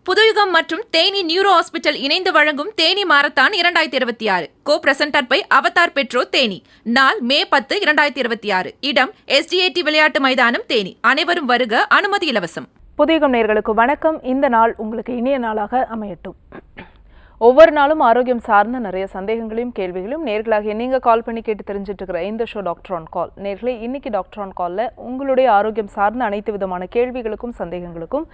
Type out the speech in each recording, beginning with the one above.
புதுயுகம் மற்றும் Theni neuro hospital இணைந்து வழங்கும் Theni marathon 2026 co presented by Avatar Petro Theni. நாள் மே 10, 2026. இடம் SDAT விளையாட்டு மைதானம் தேனி. அனைவரும் வருக, அனுமதி இலவசம். புதுயுகம் நேயர்களுக்கு வணக்கம். இந்த நாள் உங்களுக்கு இனிய நாளாக அமையட்டும். ஒவ்வொரு நாளும் ஆரோக்கியம் சார்ந்த நிறைய சந்தேகங்களையும் கேள்விகளையும் நேர்களாக நீங்கள் கால் பண்ணி கேட்டு தெரிஞ்சுட்டு இருக்கிற இந்த ஷோ டாக்டர் ஆன் கால். நேர்களே, இன்னைக்கு டாக்டர் ஆன் காலில் உங்களுடைய ஆரோக்கியம் சார்ந்த அனைத்து விதமான கேள்விகளுக்கும் சந்தேகங்களுக்கும்,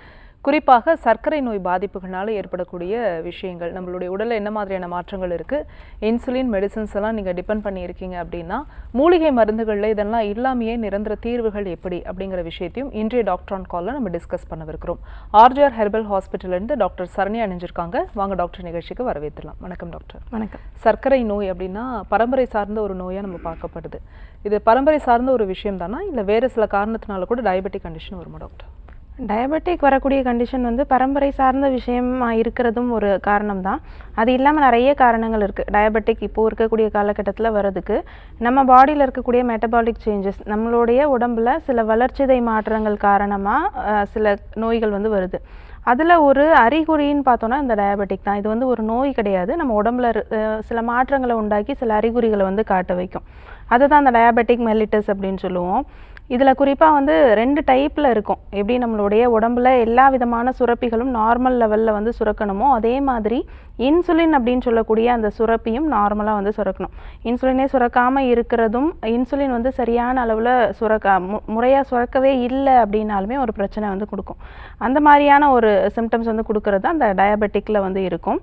குறிப்பாக சர்க்கரை நோய் பாதிப்புகளால் ஏற்படக்கூடிய விஷயங்கள், நம்மளுடைய உடலில் என்ன மாதிரியான மாற்றங்கள் இருக்குது, இன்சுலின் மெடிசன்ஸ் எல்லாம் நீங்கள் டிபெண்ட் பண்ணியிருக்கீங்க அப்படின்னா மூலிகை மருந்துகளில் இதெல்லாம் இல்லாமையே நிரந்தர தீர்வுகள் எப்படி அப்படிங்கிற விஷயத்தையும் இன்றைய டாக்டர் ஆன் காலில் நம்ம டிஸ்கஸ் பண்ணவிருக்கிறோம். ஆர்ஜிஆர் ஹெர்பல் ஹாஸ்பிட்டல்லேருந்து டாக்டர் சரண்யா அணிஞ்சிருக்காங்க. வாங்க டாக்டர், நிகழ்ச்சிக்கு வரவேற்றலாம். வணக்கம் டாக்டர். வணக்கம். சர்க்கரை நோய் அப்படின்னா பரம்பரை சார்ந்த ஒரு நோயாக நம்ம பார்க்கப்படுது. இது பரம்பரை சார்ந்த ஒரு விஷயம் தானா, இல்லை வேறு சில காரணத்தினால கூட டயபெட்டிக் கண்டிஷன் வருமா டாக்டர்? டயபெட்டிக் வரக்கூடிய கண்டிஷன் பரம்பரை சார்ந்த விஷயமா இருக்கிறதும் ஒரு காரணம் தான். அது இல்லாமல் நிறைய காரணங்கள் இருக்குது. டயபெட்டிக் இப்போது இருக்கக்கூடிய காலகட்டத்தில் வர்றதுக்கு நம்ம பாடியில் இருக்கக்கூடிய மெட்டபாலிக் சேஞ்சஸ், நம்மளுடைய உடம்பில் சில வளர்ச்சிதை மாற்றங்கள் காரணமாக சில நோய்கள் வருது. அதில் ஒரு அறிகுறின்னு பார்த்தோன்னா இந்த டயபெட்டிக் தான். இது ஒரு நோய் கிடையாது. நம்ம உடம்புல சில மாற்றங்களை உண்டாக்கி சில அறிகுறிகளை காட்ட வைக்கும். அதுதான் அந்த டயபெட்டிக் மெல்லிட்டஸ் அப்படின்னு சொல்லுவோம். இதில் குறிப்பாக 2 டைப்பில் இருக்கும். எப்படி நம்மளுடைய உடம்புல எல்லா விதமான சுரப்பிகளும் நார்மல் லெவலில் சுரக்கணுமோ அதே மாதிரி இன்சுலின் அப்படின்னு சொல்லக்கூடிய அந்த சுரப்பியும் நார்மலாக சுரக்கணும். இன்சுலினே சுரக்காமல் இருக்கிறதும், இன்சுலின் சரியான அளவில் முறையாக சுரக்கவே இல்லை அப்படின்னாலுமே ஒரு பிரச்சனை கொடுக்கும். அந்த மாதிரியான ஒரு சிம்டம்ஸ் கொடுக்கறது அந்த டயபெட்டிக்கில் இருக்கும்.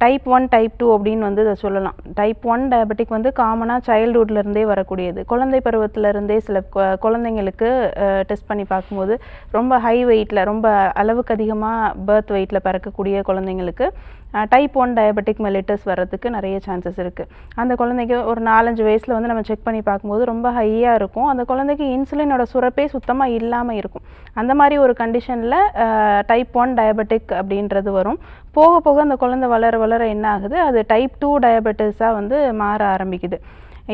டைப் 1 டைப் 2 அப்படின்னு இதை சொல்லலாம். டைப் 1 டயபெட்டிக் காமனாக சைல்டுஹுட்லேருந்தே வரக்கூடியது. குழந்தை பருவத்திலேருந்தே சில குழந்தைங்களுக்கு டெஸ்ட் பண்ணி பார்க்கும்போது ரொம்ப ஹை வெயிட்டில், ரொம்ப அளவுக்கு அதிகமாக பர்த் வெயிட்டில் பிறக்கக்கூடிய குழந்தைங்களுக்கு டைப் 1 டயபெட்டிக் மெல்லிட்டஸ் வர்றதுக்கு நிறைய சான்சஸ் இருக்குது. அந்த குழந்தைக்கு ஒரு 4-5 வயசில் நம்ம செக் பண்ணி பார்க்கும்போது ரொம்ப ஹையாக இருக்கும். அந்த குழந்தைக்கு இன்சுலினோட சுரப்பே சுத்தமாக இல்லாமல் இருக்கும். அந்த மாதிரி ஒரு கண்டிஷனில் டைப் 1 டயபெட்டிக் அப்படின்றது வரும். போக போக அந்த குழந்தை வளர வளர என்ன ஆகுது, அது டைப் 2 டயபெட்டிஸாக மாற ஆரம்பிக்குது.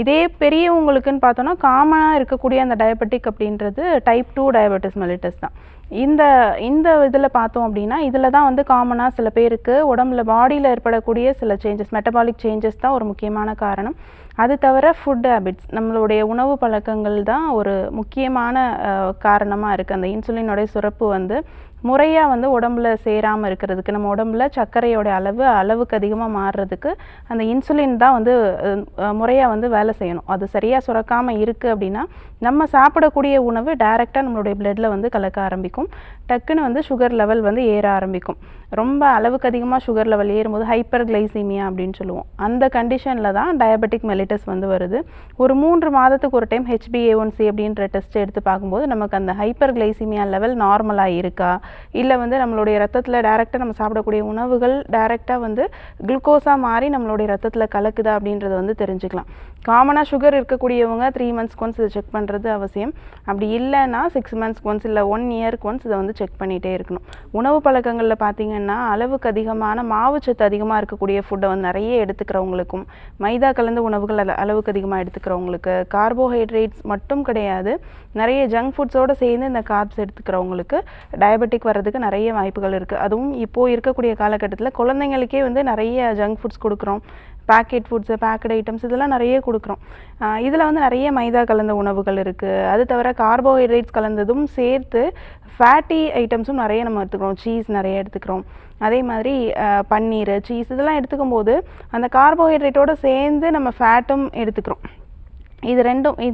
இதே பெரியவங்களுக்குன்னு பார்த்தோன்னா காமனாக இருக்கக்கூடிய அந்த டயபெட்டிக் அப்படின்றது டைப் 2 டயபெட்டிஸ் மெல்லிட்டஸ் தான். இந்த இதில் பார்த்தோம் அப்படின்னா இதில் தான் காமனாக சில பேருக்கு உடம்புல பாடியில் ஏற்படக்கூடிய சில சேஞ்சஸ், மெட்டபாலிக் சேஞ்சஸ் தான் ஒரு முக்கியமான காரணம். அது தவிர ஃபுட் ஹேபிட்ஸ், நம்மளுடைய உணவு பழக்கங்கள் தான் ஒரு முக்கியமான காரணமாக இருக்குது. அந்த இன்சுலினோடைய சுரப்பு முறையாக உடம்புல சேராமல் இருக்கிறதுக்கு, நம்ம உடம்புல சர்க்கரையோட அளவுக்கு அதிகமாக மாறுறதுக்கு அந்த இன்சுலின் தான் முறையாக வேலை செய்யணும். அது சரியாக சுரக்காமல் இருக்குது அப்படின்னா நம்ம சாப்பிடக்கூடிய உணவு டைரெக்டாக நம்மளுடைய பிளட்டில் கலக்க ஆரம்பிக்கும். டக்குன்னு சுகர் லெவல் ஏற ஆரம்பிக்கும். ரொம்ப அளவுக்கு அதிகமாக சுகர் லெவல் ஏறும்போது ஹைப்பர் கிளைசீமியா அப்படின்னு சொல்லுவோம். அந்த கண்டிஷனில் தான் டயபெட்டிக் மெல்லிட்டஸ் வருது. ஒரு 3 மாதத்துக்கு ஒரு டைம் HbA1c அப்படின்ற டெஸ்ட் எடுத்து பார்க்கும்போது நமக்கு அந்த ஹைப்பர் கிளைசீமியா லெவல் நார்மலாக இருக்கா, இல்லை நம்மளுடைய ரத்தத்தில் டைரெக்டாக நம்ம சாப்பிடக்கூடிய உணவுகள் டைரெக்டாக குளுக்கோஸாக மாறி நம்மளுடைய ரத்தத்தில் கலக்குதா அப்படின்றத தெரிஞ்சுக்கலாம். காமனாக சுகர் இருக்கக்கூடியவங்க 3 மந்த்ஸ்க்கு ஒன்ஸ் இதை செக் பண்ணுறது அவசியம். அப்படி இல்லைன்னா 6 மந்த்ஸ்க்கு ஒன்ஸ் இல்லை 1 இயருக்கு ஒன்ஸ் இதை செக் பண்ணிகிட்டே இருக்கணும். உணவு பழக்கங்களில் பார்த்தீங்கன்னா அளவுக்கு அதிகமான மாவுச்சத்து அதிகமாக இருக்கக்கூடிய ஃபுட்டை நிறைய எடுத்துக்கிறவங்களுக்கும், மைதா கலந்த உணவுகள் அளவுக்கு அதிகமாக எடுத்துக்கிறவங்களுக்கு, கார்போஹைட்ரேட்ஸ் மட்டும் கிடையாது, நிறைய ஜங்க் ஃபுட்ஸோடு சேர்ந்து இந்த கார்ப்ஸ் எடுத்துக்கிறவங்களுக்கு டயபெட்டிக் வர்றதுக்கு நிறைய வாய்ப்புகள் இருக்குது. அதுவும் இப்போது இருக்கக்கூடிய காலகட்டத்தில் குழந்தைங்களுக்கே நிறைய ஜங்க் ஃபுட்ஸ் கொடுக்குறோம். பேக்கெட் ஃபுட்ஸு, பேக்கட் ஐட்டம்ஸ் இதெல்லாம் நிறைய கொடுக்குறோம். இதில் நிறைய மைதா கலந்த உணவுகள் இருக்குது. அது தவிர கார்போஹைட்ரேட்ஸ் கலந்ததும் சேர்த்து ஃபேட்டி ஐட்டம்ஸும் நிறைய நம்ம எடுத்துக்கிறோம். சீஸ் நிறைய எடுத்துக்கிறோம். அதே மாதிரி பன்னீர், சீஸ் இதெல்லாம் எடுத்துக்கும் போது அந்த கார்போஹைட்ரேட்டோடு சேர்ந்து நம்ம ஃபேட்டும் எடுத்துக்கிறோம். இது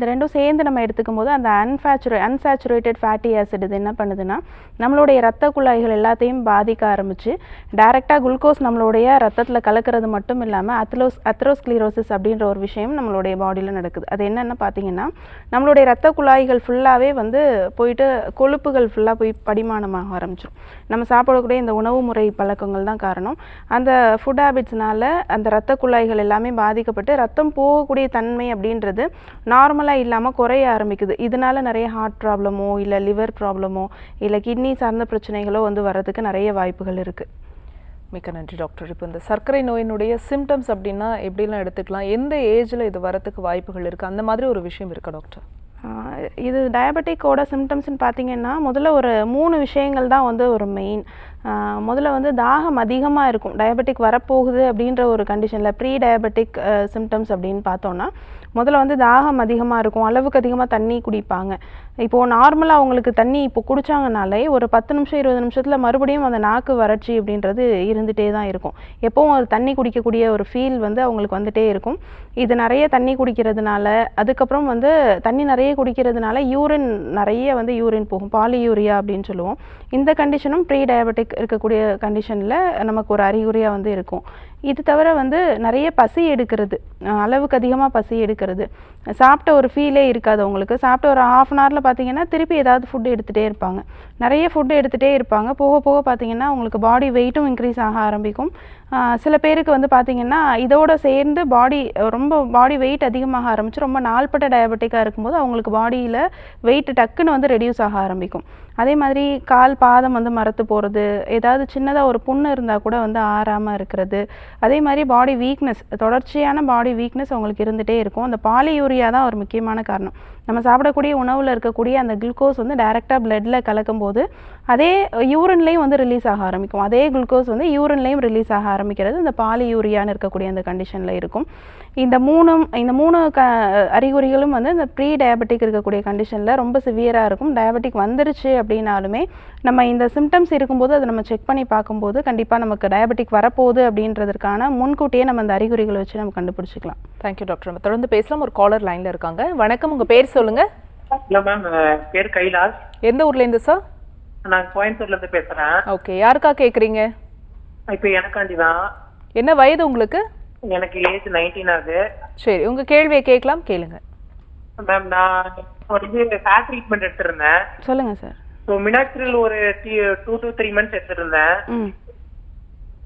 ரெண்டும் சேர்ந்து நம்ம எடுத்துக்கும் போது அந்த அன்சாச்சுரேட்டட் ஃபேட்டி ஆசிட் இது என்ன பண்ணுதுன்னா நம்மளுடைய ரத்த குழாய்கள் எல்லாத்தையும் பாதிக்க ஆரம்பித்து டைரெக்டாக குளுக்கோஸ் நம்மளுடைய ரத்தத்தில் கலக்கிறது மட்டும் இல்லாமல் அத்ரோஸ்க்ளீரோசிஸ் அப்படின்ற ஒரு விஷயம் நம்மளுடைய பாடியில் நடக்குது. அது என்னென்னு பார்த்தீங்கன்னா நம்மளுடைய ரத்த குழாய்கள் ஃபுல்லாகவே போயிட்டு கொழுப்புகள் ஃபுல்லாக போய் படிமானமாக ஆரம்பிச்சிடும். நம்ம சாப்பிடக்கூடிய இந்த உணவு முறை பழக்கங்கள் தான் காரணம். அந்த ஃபுட் ஹேபிட்ஸ்னால அந்த ரத்த குழாய்கள் எல்லாமே பாதிக்கப்பட்டு ரத்தம் போகக்கூடிய தன்மை அப்படின்றது நார்மலாக இல்லாமல் குறைய ஆரம்பிக்குது. இதனால நிறைய ஹார்ட் ப்ராப்ளமோ இல்லை லிவர் ப்ராப்ளமோ இல்லை கிட்னி சார்ந்த பிரச்சனைகளோ வர்றதுக்கு நிறைய வாய்ப்புகள் இருக்குது. மிக்க நன்றி டாக்டர். இப்போ இந்த சர்க்கரை நோயினுடைய சிம்டம்ஸ் அப்படின்னா எப்படிலாம் எடுத்துக்கலாம், எந்த ஏஜில் இது வரத்துக்கு வாய்ப்புகள் இருக்குது, அந்த மாதிரி ஒரு விஷயம் இருக்கா டாக்டர்? இது டயபெட்டிக்கோட சிம்டம்ஸ்னு பார்த்தீங்கன்னா முதல்ல ஒரு 3 விஷயங்கள் தான் ஒரு மெயின். முதல்ல வந்து தாகம் அதிகமாக இருக்கும். டயபெட்டிக் வரப்போகுது அப்படின்ற ஒரு கண்டிஷனில் ப்ரீ டயபெட்டிக் சிம்டம்ஸ் அப்படின்னு பார்த்தோன்னா முதல்ல வந்து தாகம் அதிகமாக இருக்கும், அளவுக்கு அதிகமாக தண்ணி குடிப்பாங்க. இப்போது நார்மலாக அவங்களுக்கு தண்ணி இப்போ குடித்தாங்கனாலே ஒரு 10 நிமிஷம் 20 நிமிஷத்தில் மறுபடியும் அந்த நாக்கு வறட்சி அப்படின்றது இருந்துகிட்டே தான் இருக்கும். எப்போவும் ஒரு தண்ணி குடிக்கக்கூடிய ஒரு ஃபீல் வந்து அவங்களுக்கு வந்துகிட்டே இருக்கும். இது நிறைய தண்ணி குடிக்கிறதுனால, அதுக்கப்புறம் வந்து தண்ணி நிறைய குடிக்கிறதுனால யூரின் நிறைய வந்து யூரின் போகும், பாலியூரியா அப்படின்னு சொல்லுவோம். இந்த கண்டிஷனும் ப்ரீ டயபெட்டிக் இருக்கக்கூடிய கண்டிஷனில் நமக்கு ஒரு அறிகுறியாக வந்து இருக்கும். இது தவிர வந்து நிறைய பசி எடுக்கிறது, அளவுக்கு அதிகமாக பசி எடுக்கிறது, சாப்பிட்ட ஒரு ஃபீலே இருக்காது அவங்களுக்கு. சாப்பிட்ட ஒரு ½ அன் ஹவரில் பார்த்தீங்கன்னா திருப்பி ஏதாவது ஃபுட்டு எடுத்துகிட்டே இருப்பாங்க, நிறைய ஃபுட்டு எடுத்துகிட்டே இருப்பாங்க. போக போக பார்த்தீங்கன்னா அவங்களுக்கு பாடி வெயிட்டும் இன்க்ரீஸ் ஆக ஆரம்பிக்கும். சில பேருக்கு வந்து பார்த்திங்கன்னா இதோடு சேர்ந்து ரொம்ப பாடி வெயிட் அதிகமாக ஆரம்பிச்சு ரொம்ப நாள்பட்ட டயபெட்டிக்காக இருக்கும்போது அவங்களுக்கு பாடியில் வெயிட் டக்குன்னு வந்து ரெடியூஸ் ஆக ஆரம்பிக்கும். அதே மாதிரி கால் பாதம் வந்து மரத்து போகிறது, ஏதாவது சின்னதாக ஒரு புண்ணு இருந்தால் கூட வந்து ஆறாமல் இருக்கிறது. அதே மாதிரி பாடி வீக்னஸ், தொடர்ச்சியான பாடி வீக்னஸ் அவங்களுக்கு இருந்துகிட்டே இருக்கும். அந்த பாலியூரியா தான் ஒரு முக்கியமான காரணம். நம்ம சாப்பிடக்கூடிய உணவில் இருக்கக்கூடிய அந்த குளுக்கோஸ் வந்து டைரெக்டாக பிளட்டில் கலக்கும்போது அதே யூரின்லேயும் வந்து ரிலீஸ் ஆக ஆரம்பிக்கும். அதே குளுக்கோஸ் வந்து யூரின்லேயும் ரிலீஸ் ஆக ஆரம்பிக்கிறது இந்த பாலியூரியான்னு இருக்கக்கூடிய அந்த கண்டிஷனில் இருக்கும். இந்த மூணு அறிகுறிகளும் வந்து இந்த ப்ரீ டயபெட்டிக் இருக்கக்கூடிய கண்டிஷனில் ரொம்ப சிவியராக இருக்கும். டயபெட்டிக் வந்துருச்சு அப்படின்னாலுமே நம்ம இந்த சிம்டம்ஸ் இருக்கும்போது அதை நம்ம செக் பண்ணி பார்க்கும்போது கண்டிப்பாக நமக்கு டயபெட்டிக் வரப்போகுது அப்படின்றதுக்கான முன்கூட்டியே நம்ம அந்த அறிகுறிகளை வச்சு நம்ம கண்டுபிடிச்சிக்கலாம். Thank you doctor. நம்ம தொடர்ந்து பேசலாம். ஒரு காலர் லைனில் இருக்காங்க. வணக்கம், உங்கள் பேர் சொல்லுங்கள். இல்ல மேம், பேர் கைலாஷ். எந்த ஊர்லேருந்து சார்? நான் கோயம்புத்தூர்ல இருந்து பேசுறேன். ஓகே, யாருக்கா கேட்குறீங்க? இப்போ எனக்காண்டி தான். என்ன வயது உங்களுக்கு? எனக்கு ஏஜ் 19 ஆகுது. சரி, உங்கள் கேள்வியை கேட்கலாம், கேளுங்க. மேம், நான் வந்து ஹேர் ட்ரீட்மெண்ட் எடுத்திருந்தேன். சொல்லுங்கள் சார். ஸோ மினாக்சிரில் ஒரு 2 to 3 months எடுத்திருந்தேன்.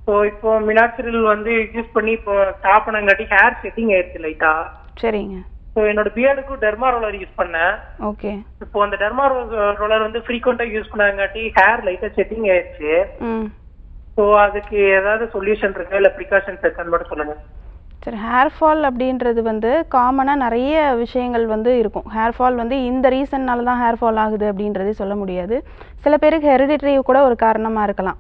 ஸோ இப்போ மினாக்சிரில் வந்து யூஸ் பண்ணி இப்போ ஸ்டாப் பண்ணங்காட்டி ஹேர் செட்டிங் ஆயிடுச்சு லைட்டா. சரிங்க. ஸோ என்னோட பியர்டுக்கும் டெர்மா ரோலர் யூஸ் பண்ணேன். ஓகே. இப்போ அந்த டெர்மா ரோலர் வந்து ஃப்ரீக்வெண்டா யூஸ் பண்ணங்காட்டி ஹேர் லைட்டா செட்டிங் ஆயிடுச்சு. ஸோ அதுக்கு ஏதாவது சொல்யூஷன் இருக்கா இல்லை ப்ரிகாஷன்ஸ் இருக்கான்னு மட்டும் சொல்லுங்க. சரி, ஹேர் ஃபால் அப்படின்றது வந்து காமனாக நிறைய விஷயங்கள் வந்து இருக்கும். ஹேர் ஃபால் வந்து இந்த ரீசன்னால தான் ஹேர் ஃபால் ஆகுது அப்படின்றதே சொல்ல முடியாது. சில பேருக்கு ஹெரிடிட்ரி கூட ஒரு காரணமாக இருக்கலாம்.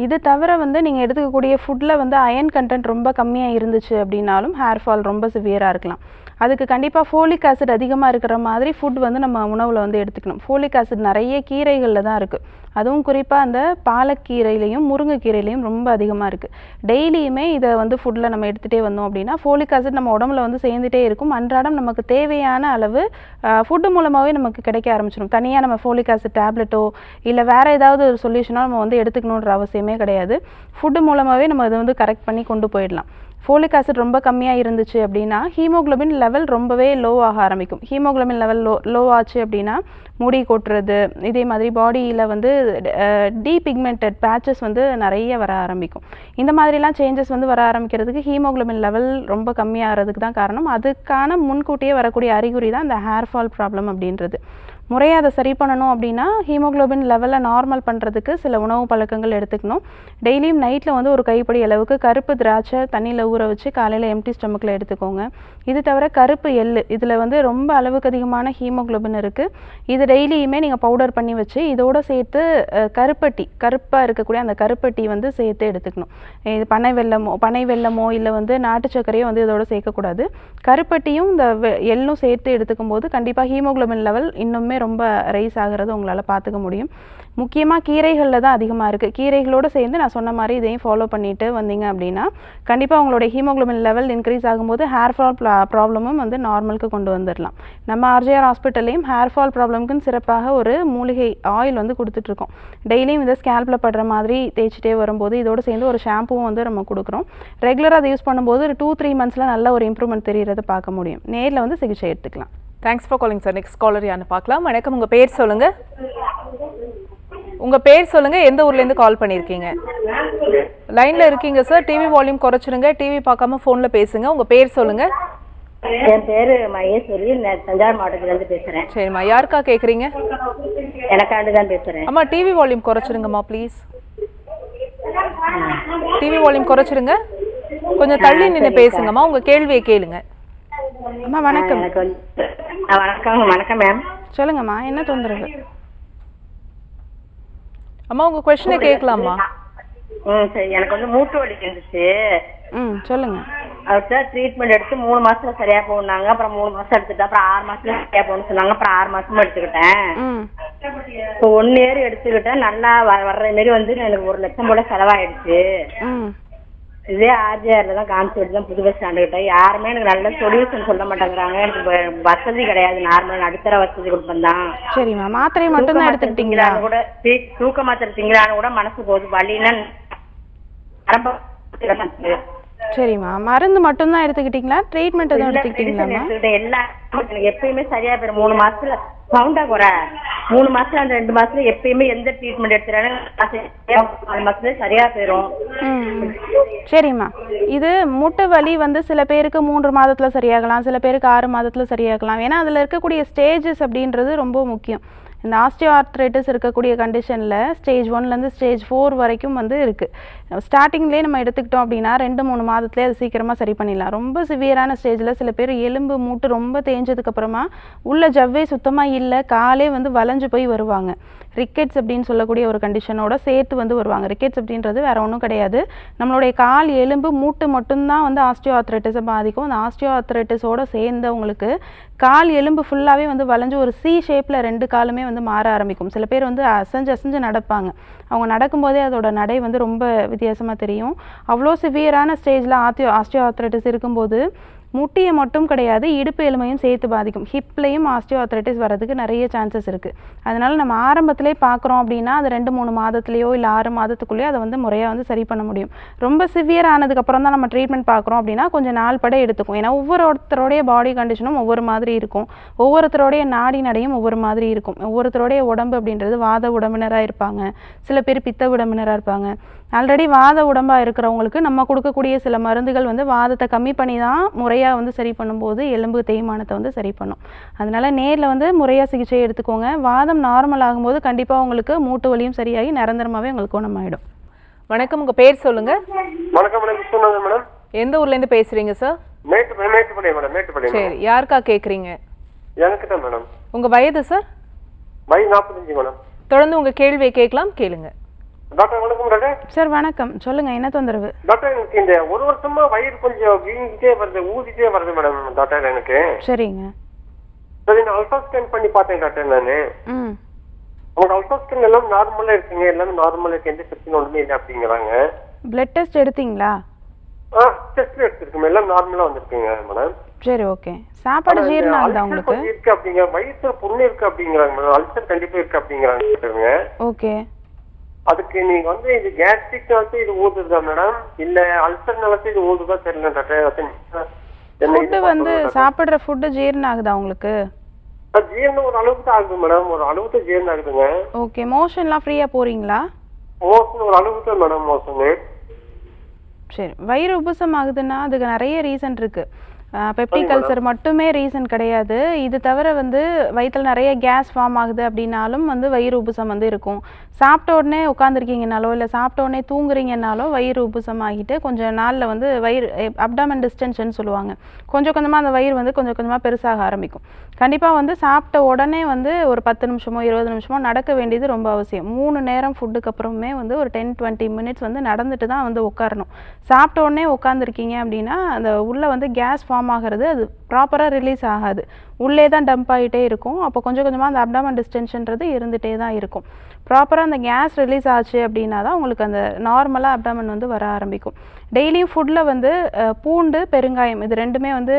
இது தவிர வந்து நீங்கள் எடுத்துக்கக்கூடிய ஃபுட்டில் வந்து அயன் கண்டென்ட் ரொம்ப கம்மியாக இருந்துச்சு அப்படின்னாலும் ஹேர் ஃபால் ரொம்ப சிவியராக இருக்கலாம். அதுக்கு கண்டிப்பாக ஃபோலிக் ஆசிட் அதிகமாக இருக்கிற மாதிரி ஃபுட் வந்து நம்ம உணவில் வந்து எடுத்துக்கணும். ஃபோலிக் ஆசிட் நிறைய கீரைகளில் தான் இருக்குது. அதுவும் குறிப்பாக அந்த பாலக்கீரையிலையும் முருங்கைக்கீரையிலையும் ரொம்ப அதிகமாக இருக்குது. டெய்லியுமே இதை வந்து ஃபுட்டில் நம்ம எடுத்துகிட்டே வந்தோம் அப்படின்னா ஃபோலிக் ஆசிட் நம்ம உடம்புல வந்து சேர்ந்துட்டே இருக்கும். அன்றாடம் நமக்கு தேவையான அளவு ஃபுட்டு மூலமாகவே நமக்கு கிடைக்க ஆரம்பிச்சிடும். தனியாக நம்ம ஃபோலிக் ஆசிட் டேப்லெட்டோ இல்லை வேறு ஏதாவது ஒரு சொல்யூஷனோ நம்ம வந்து எடுத்துக்கணுன்ற அவசியமே கிடையாது. ஃபுட்டு மூலமாகவே நம்ம அதை வந்து கரெக்ட் பண்ணி கொண்டு போயிடலாம். ஃபோலிக் ஆசிட் ரொம்ப கம்மியாக இருந்துச்சு அப்படின்னா ஹீமோக்ளோபின் லெவல் ரொம்பவே லோ ஆக ஆரம்பிக்கும். ஹீமோக்ளோபின் லெவல் லோ ஆச்சு அப்படின்னா முடி கொட்டுறது, இதே மாதிரி பாடியில் வந்து டீபிக்மெண்டட் பேச்சஸ் வந்து நிறைய வர ஆரம்பிக்கும். இந்த மாதிரிலாம் சேஞ்சஸ் வந்து வர ஆரம்பிக்கிறதுக்கு ஹீமோக்ளோபின் லெவல் ரொம்ப கம்மியாகிறதுக்கு தான் காரணம். அதுக்கான முன்கூட்டியே வரக்கூடிய அறிகுறி தான் இந்த ஹேர் ஃபால் ப்ராப்ளம் அப்படின்றது. முறையாக அதை சரி பண்ணணும் அப்படின்னா ஹீமோக்ளோபின் லெவலில் நார்மல் பண்ணுறதுக்கு சில உணவு பழக்கங்கள் எடுத்துக்கணும். டெய்லியும் நைட்டில் வந்து ஒரு கைப்பிடி அளவுக்கு கருப்பு திராட்சை தண்ணியில் ஊற வச்சு காலையில் எம்டி ஸ்டொமக்கில் எடுத்துக்கோங்க. இது தவிர கருப்பு எள்ளு, இதில் வந்து ரொம்ப அளவுக்கு அதிகமான ஹீமோக்ளோபின் இருக்குது. இது டெய்லியுமே நீங்கள் பவுடர் பண்ணி வச்சு இதோடு சேர்த்து கருப்பாக இருக்கக்கூடிய அந்த கருப்பட்டி வந்து சேர்த்து எடுத்துக்கணும். இது பனை வெல்லமோ இல்லை வந்து நாட்டு சர்க்கரையோ வந்து இதோட சேர்க்கக்கூடாது. கருப்பட்டியும் இந்த எள்ளும் சேர்த்து எடுத்துக்கும் போது கண்டிப்பாக ஹீமோக்ளோபின் லெவல் இன்னுமே ரொம்ப ரைஸ் ஆகிறது உங்களால் பார்த்துக்க முடியும். முக்கியமாக கீரைகளில் தான் அதிகமாக இருக்குது. கீரைகளோடு சேர்ந்து நான் சொன்ன மாதிரி இதையும் ஃபாலோ பண்ணிட்டு வந்தீங்க அப்படின்னா கண்டிப்பாக உங்களுடைய ஹீமோக்ளோபின் லெவல் இன்க்ரீஸ் ஆகும்போது ஹேர் ஃபால் ப்ராப்ளமும் வந்து நார்மலுக்கு கொண்டு வந்துடலாம். நம்ம ஆர்ஜிஆர் ஹாஸ்பிட்டல்லையும் ஹேர் ஃபால் ப்ராப்ளம்க்குன்னு சிறப்பாக ஒரு மூலிகை ஆயில் வந்து கொடுத்துட்ருக்கோம். டெய்லியும் இதை ஸ்கேல்பில் படுற மாதிரி தேய்ச்சிட்டே வரும்போது இதோடு சேர்ந்து ஒரு ஷாம்புவும் வந்து நம்ம கொடுக்குறோம். ரெகுலராக அதை யூஸ் பண்ணும்போது ஒரு 2-3 monthஸில் நல்ல ஒரு இம்ப்ரூவ்மெண்ட் தெரிகிறத பார்க்க முடியும். நேரில் வந்து சிகிச்சை எடுத்துக்கலாம். Thanks for calling sir. Next caller யான்னு பார்க்கலாம். வணக்கம், உங்கள் பேர் சொல்லுங்கள். உங்கள் பேர் சொல்லுங்கள், எந்த ஊர்லேருந்து கால் பண்ணியிருக்கீங்க? லைனில் இருக்கீங்க சார். டிவி வால்யூம் குறைச்சிருங்க, டிவி பார்க்காம ஃபோனில் பேசுங்க. உங்கள் பேர் சொல்லுங்கள். என் பேரு மகேஸ்வரி, நான் தஞ்சாவூர் மாவட்டத்திலேருந்து பேசுகிறேன். சரிம்மா, யாருக்கா கேட்குறீங்க? எனக்காண்டு தான் பேசுகிறேன். அம்மா டிவி வால்யூம் குறைச்சிருங்கம்மா ப்ளீஸ். டிவி வால்யூம் குறைச்சிருங்க, கொஞ்சம் தள்ளி நின்று பேசுங்கம்மா. உங்கள் கேள்வியை கேளுங்க. அம்மா வணக்கம். வணக்கம் மேம். சொல்லுங்கம்மா, என்ன தொந்தரவு? அம்மா உங்கள் கொஷினை கேட்கலாமா? சரி, எனக்கு வந்து மூட்டு வலி இருந்துச்சு. சொல்லுங்க. அதுக்கு ட்ரீட்மெண்ட் எடுத்து 3 மாசத்துல சரியா போனாங்க. அப்புறம் 3 மாசம் எடுத்துட்டு அப்புறம் 6 மாசத்துல சரியா போகணும்னு சொன்னாங்க. அப்புறம் 6 மாசமும் எடுத்துக்கிட்டேன். இப்போ 1 இயர் எடுத்துக்கிட்டேன். நல்லா வர்ற மாரி வந்து எனக்கு 1 லட்சம் போல செலவாயிடுச்சு. இதே ஆர்ஜிஆர்ல தான் காமிச்சு தான் புது பஸ் ஸ்டாண்டு கிட்ட. யாருமே எனக்கு நல்ல சொல்யூஷன் சொல்ல மாட்டேங்கிறாங்க. எனக்கு வசதி கிடையாது, நார்மல் நடுத்தர வசதி குடும்பம் தான். சரிம்மா, மாத்திரை மட்டும் தான் எடுத்துக்கிட்டீங்களா? கூட தூக்க மாத்திரை திங்களான்னு கூட மனசு போகுது. வலின்னா சரிம்மா, மருந்து மட்டும் தான் எடுத்துக்கிட்டீங்களா? ட்ரீட்மெண்ட் எதுவும் எடுத்துக்கிட்டீங்களாம்மா? எல்லாம் எனக்கு எப்பயுமே சரியா போயிடும். 3 மாசத்துல சவுண்டா குறை 3 மாசத்துல அந்த 2 மாசத்துல எப்பயுமே எந்த ட்ரீட்மெண்ட் எடுத்துறாலும் 4 மாசத்துல சரியா போயிடும். சரிம்மா, இது மூட்டு வலி வந்து சில பேருக்கு 3 மாதத்துல சரியாகலாம், சில பேருக்கு 6 மாதத்துல சரியாகலாம். ஏன்னா அதில் இருக்கக்கூடிய ஸ்டேஜஸ் அப்படின்றது ரொம்ப முக்கியம். இந்த ஆஸ்டியோஆர்த்ரைட்டிஸ் இருக்கக்கூடிய கண்டிஷனில் ஸ்டேஜ் 1லேருந்து ஸ்டேஜ் 4 வரைக்கும் வந்து இருக்குது. ஸ்டார்டிங்லேயே நம்ம எடுத்துக்கிட்டோம் அப்படின்னா 2-3 மாதத்துலேயே அது சீக்கிரமாக சரி பண்ணிடலாம். ரொம்ப சிவியரான ஸ்டேஜில் சில பேர் எலும்பு மூட்டு ரொம்ப தேஞ்சதுக்கப்புறமா உள்ள ஜவ்வே சுத்தமாக இல்லை, காலே வந்து வளைஞ்சு போய் வருவாங்க. ரிக்கெட்ஸ் அப்படின்னு சொல்லக்கூடிய ஒரு கண்டிஷனோட சேர்த்து வந்து வருவாங்க. ரிக்கெட்ஸ் அப்படின்றது வேற ஒன்றும் கிடையாது, நம்மளுடைய கால் எலும்பு மூட்டு மட்டும்தான் வந்து ஆஸ்டியோஆர்த்ரைட்டிஸை பாதிக்கும். அந்த ஆஸ்டியோஆர்த்ரைட்டிஸோடு சேர்ந்தவங்களுக்கு கால் எலும்பு ஃபுல்லாகவே வந்து வளைஞ்சு ஒரு சி ஷேப்பில் 2 காலுமே வந்து மாற ஆரம்பிக்கும். சில பேர் வந்து அசைஞ்சு நடப்பாங்க. அவங்க நடக்கும்போதே அதோட நடை வந்து ரொம்ப வித்தியாசமாக தெரியும். அவ்வளோ சிவியரான ஸ்டேஜில் ஆஸ்டியோஆர்த்ரைட்டிஸ் இருக்கும்போது முட்டியை மட்டும் கிடையாது, இடுப்பு எலும்பையும் சேர்த்து பாதிக்கும். ஹிப்லையும் ஆஸ்டியோஆர்த்ரைட்டிஸ் வரதுக்கு நிறைய சான்சஸ் இருக்குது. அதனால் நம்ம ஆரம்பத்திலே பார்க்குறோம் அப்படின்னா அது 2-3 மாதத்துலேயோ இல்லை 6 மாதத்துக்குள்ளேயோ அதை வந்து முறையாக வந்து சரி பண்ண முடியும். ரொம்ப சிவியர் ஆனதுக்கப்புறம் தான் நம்ம ட்ரீட்மெண்ட் பார்க்குறோம் அப்படின்னா கொஞ்சம் நாள் பட எடுத்துக்கும். ஏன்னா ஒவ்வொருத்தருடைய பாடி கண்டிஷனும் ஒவ்வொரு மாதிரி இருக்கும், ஒவ்வொருத்தருடைய நாடி நடையும் ஒவ்வொரு மாதிரி இருக்கும். ஒவ்வொருத்தருடைய உடம்பு அப்படின்றது வாத உடம்பினராக இருப்பாங்க, சில பேர் பித்த உடம்பினராக இருப்பாங்க. ஆல்ரெடி வாத உடம்பாக இருக்கிறவங்களுக்கு நம்ம கொடுக்கக்கூடிய சில மருந்துகள் வந்து வாதத்தை கம்மி பண்ணி தான் முறையாக வந்து சரி பண்ணும்போது எலும்பு தேய்மானத்தை வந்து சரி பண்ணும். அதனால் நேரில் வந்து முறையாக சிகிச்சை எடுத்துக்கோங்க. வாதம் நார்மல் ஆகும்போது கண்டிப்பாக உங்களுக்கு மூட்டு வலியும் சரியாகி நிரந்தரமாகவே உங்களுக்கு குணமாயிடும். வணக்கம், உங்கள் பேர் சொல்லுங்கள். வணக்கம் மேடம். எந்த ஊர்லேருந்து பேசுகிறீங்க சார்? மேட்டுப்பாளையம் மேடம். மேட்டுப்பாளையம். சரி, யாருக்கா கேட்குறீங்க? எனக்கு தான் மேடம். உங்கள் வயது சார்? வயது 45 மேடம். தொடர்ந்து உங்கள் கேள்வியை கேட்கலாம், கேளுங்க. டாக்டர் வணக்கம் டாக்டர். சார் வணக்கம், சொல்லுங்கள், என்ன தொந்தரவு? டாக்டர், எனக்கு இந்த 1 வருஷமா வயிறு கொஞ்சம் வீங்கிட்டே வருது, ஊதிட்டே வருது மேடம் டாக்டர் எனக்கு. சரிங்க. சரி, நான் அல்ட்ரா ஸ்கேன் பண்ணி பார்த்தேன் டாக்டர். நானு அவங்க அல்ட்ரா ஸ்கேன் எல்லாம் நார்மலா இருக்குங்க, எல்லாமே நார்மலா இருக்கு, எந்த பிரச்சனை ஒண்ணுமே இல்லை அப்படிங்கிறாங்க. பிளட் டெஸ்ட் எடுத்தீங்களா? டெஸ்ட் எடுத்துருக்கோம், எல்லாம் நார்மலா வந்திருக்குங்க மேடம். சரி, ஓகே. சாப்பாடு ஜீரணம் ஆகுதா உங்களுக்கு? இருக்கு அப்படிங்க, வயிற்றுல புண்ணு இருக்கு அப்படிங்கிறாங்க மேடம். அல்சர் கண்டிப்பா இருக்கு அப்படிங்கிறாங்க. ஓகே. அதுக்கு நீங்க வந்து இது கேஸ்ட்ரிக்னால இது ஊதுதா மேடம், இல்ல அல்சர்னால இது ஊதுதா தெரியல டாக்டர். ஃபுட்டு வந்து சாப்பிடுற ஃபுட்டு ஜீரணம் ஆகுதா உங்களுக்கு? ஜீரணம் ஒரு அளவுக்கு தான் ஆகுது மேடம், ஒரு அளவுக்கு ஜீரணம் ஆகுதுங்க. ஓகே. மோஷன்லாம் ஃப்ரீயா போறீங்களா? மோஷன் ஒரு அளவுக்கு தான் மேடம் மோஷனு. சரி, வயிறு உபசம் ஆகுதுன்னா அதுக்கு நிறைய ரீசன் இருக்கு. பெப்டிக் அல்சர் மட்டுமே ரீசன் கிடையாது. இது தவிர வந்து வயிற்றில் நிறைய கேஸ் ஃபார்ம் ஆகுது அப்படின்னாலும் வந்து வயிறு உபுசம் வந்து இருக்கும். சாப்பிட்ட உடனே உட்காந்துருக்கீங்கனாலோ இல்லை சாப்பிட்ட உடனே தூங்குறீங்கனாலோ வயிறு உபுசம் ஆகிட்டு கொஞ்சம் நாளில் வந்து வயிறு அப்டாமன் டிஸ்டென்ஷன் சொல்லுவாங்க, கொஞ்சம் கொஞ்சமாக அந்த வயிறு வந்து கொஞ்சம் கொஞ்சமாக பெருசாக ஆரம்பிக்கும். கண்டிப்பாக வந்து சாப்பிட்ட உடனே வந்து ஒரு 10 நிமிஷமோ 20 நிமிஷமோ நடக்க வேண்டியது ரொம்ப அவசியம். 3 நேரம் ஃபுட்டுக்கு அப்புறமே வந்து ஒரு 10-20 மினிட்ஸ் வந்து நடந்துட்டு தான் வந்து உட்காரணும். சாப்பிட்ட உடனே உட்காந்துருக்கீங்க அப்படின்னா அந்த உள்ளே வந்து கேஸ் ஃபார்ம் ஆகிறது அது ப்ராப்பராக ரிலீஸ் ஆகாது, உள்ளே தான் டம்ப் ஆகிட்டே இருக்கும். அப்போ கொஞ்சம் கொஞ்சமாக அந்த அப்டாமன் டிஸ்டென்ஷன்றது இருந்துகிட்டே தான் இருக்கும். ப்ராப்பராக அந்த கேஸ் ரிலீஸ் ஆச்சு அப்படின்னா தான் உங்களுக்கு அந்த நார்மலாக அப்டாமன் வந்து வர ஆரம்பிக்கும். டெய்லியும் ஃபுட்டில் வந்து பூண்டு பெருங்காயம் இது ரெண்டுமே வந்து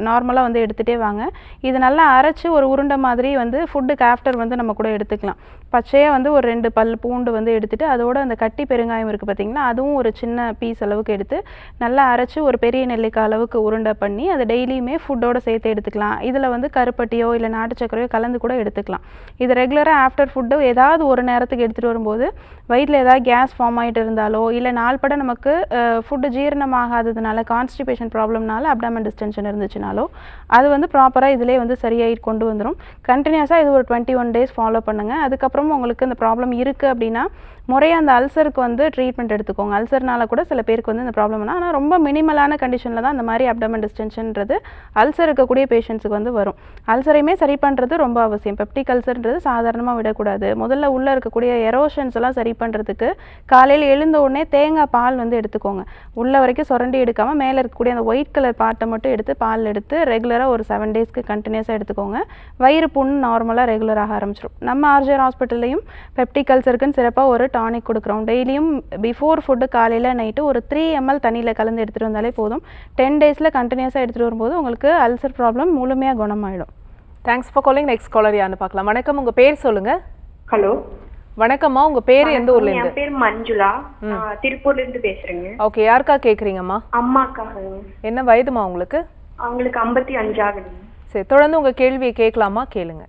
நார்மலாக வந்து எடுத்துகிட்டே வாங்க. இது நல்லா அரைச்சி ஒரு உருண்டை மாதிரி வந்து ஃபுட்டுக்கு ஆஃப்டர் வந்து நம்ம கூட எடுத்துக்கலாம். பச்சையாக வந்து ஒரு 2 பல் பூண்டு வந்து எடுத்துகிட்டு அதோட அந்த கட்டி பெருங்காயம் இருக்குது பார்த்திங்களா, அதுவும் ஒரு சின்ன பீஸ் அளவுக்கு எடுத்து நல்லா அரைச்சி ஒரு பெரிய நெல்லிக்காய் அளவுக்கு உருண்டை பண்ணி அதை டெய்லியுமே ஃபுட்டோடு சேர்த்து எடுத்துக்கலாம். இதில் வந்து கருப்பட்டியோ இல்லை நாட்டு சக்கரையோ கலந்து கூட எடுத்துக்கலாம். இது ரெகுலராக ஆஃப்டர் ஃபுட்டு ஏதாவது ஒரு நேரத்துக்கு எடுத்துகிட்டு வரும்போது வயிற்றில் ஏதாவது கேஸ் ஃபார்ம் ஆகிட்டு இருந்தாலோ இல்லை நாள்பட நமக்கு ஃபுட்டு ஜீரணமாகாததுனால கான்ஸ்டிபேஷன் ப்ராப்ளம்னால அப்டாமன் டிஸ்டென்ஷன் இருந்துச்சுனாலோ அது வந்து ப்ராப்பராக இதிலே வந்து சரியாகி கொண்டு வந்துடும். கண்டினியூஸாக இது ஒரு 21 டேஸ் ஃபாலோ பண்ணுங்கள். அதுக்கப்புறம் உங்களுக்கு இந்த ப்ராப்ளம் இருக்குது அப்படின்னா முறையாக அந்த அல்சருக்கு வந்து ட்ரீட்மெண்ட் எடுத்துக்கோங்க. அல்சர்னால கூட சில பேருக்கு வந்து இந்த ப்ராப்ளம் ஆனால் ரொம்ப மினிமலான கண்டிஷனில் தான் இந்த மாதிரி அப்டமன் டிஸ்டென்ஷன்றது அல்சர் இருக்கக்கூடிய பேஷண்ட்ஸுக்கு வந்து வரும். அல்சரையுமே சரி பண்ணுறது ரொம்ப அவசியம். பெப்டிக் அல்சர்ன்றது சாதாரணமாக விடக்கூடாது. முதல்ல உள்ளே இருக்கக்கூடிய எரோஷன்ஸ் எல்லாம் சரி பண்ணுறதுக்கு காலையில் எழுந்த உடனே தேங்காய் பால் வந்து எடுத்துக்கோங்க. உள்ள வரைக்கும் சுரண்டி எடுக்காமல் மேலே இருக்கக்கூடிய அந்த ஒயிட் கலர் பார்ட்டை மட்டும் எடுத்து பால் எடுத்து ரெகுலராக ஒரு 7 டேஸ்க்கு கண்டினியூஸாக எடுத்துக்கோங்க. வயிறு புண்ணு நார்மலாக ரெகுலராக ஆரம்பிச்சிடும். நம்ம ஆர்ஜிஆர் ஹாஸ்பிட்டல்லையும் பெப்டிக் அல்சருக்குன்னு சிறப்பாக ஒரு டானிக் கொடுக்குறோம். டெய்லியும் பிஃபோர் ஃபுட்டு காலையில் நைட்டு ஒரு 3 ml தண்ணியில் கலந்து எடுத்துகிட்டு வந்தாலே போதும். 10 டேஸில் கண்டினியூஸாக எடுத்துகிட்டு வரும்போது உங்களுக்கு அல்சர் ப்ராப்ளம் முழுமையாக குணமாயிடும். Thanks for calling. Next caller யாருன்னு பார்க்கலாம். வணக்கம், உங்கள் பேர் சொல்லுங்கள். ஹலோ, வணக்கம்மா, உங்கள் பேர் எந்த ஊர்லேருந்து? என் பேர் மஞ்சுளா, திருப்பூர்ல இருந்து பேசுறேங்க. ஓகே, யாருக்கா கேட்குறீங்கம்மா? அம்மாக்காக. என்ன வயதுமா உங்களுக்கு? அவங்களுக்கு 55 ஆகுது. சரி, தொடர்ந்து உங்கள் கேள்வியை கேட்கலாமா? கேளுங்க.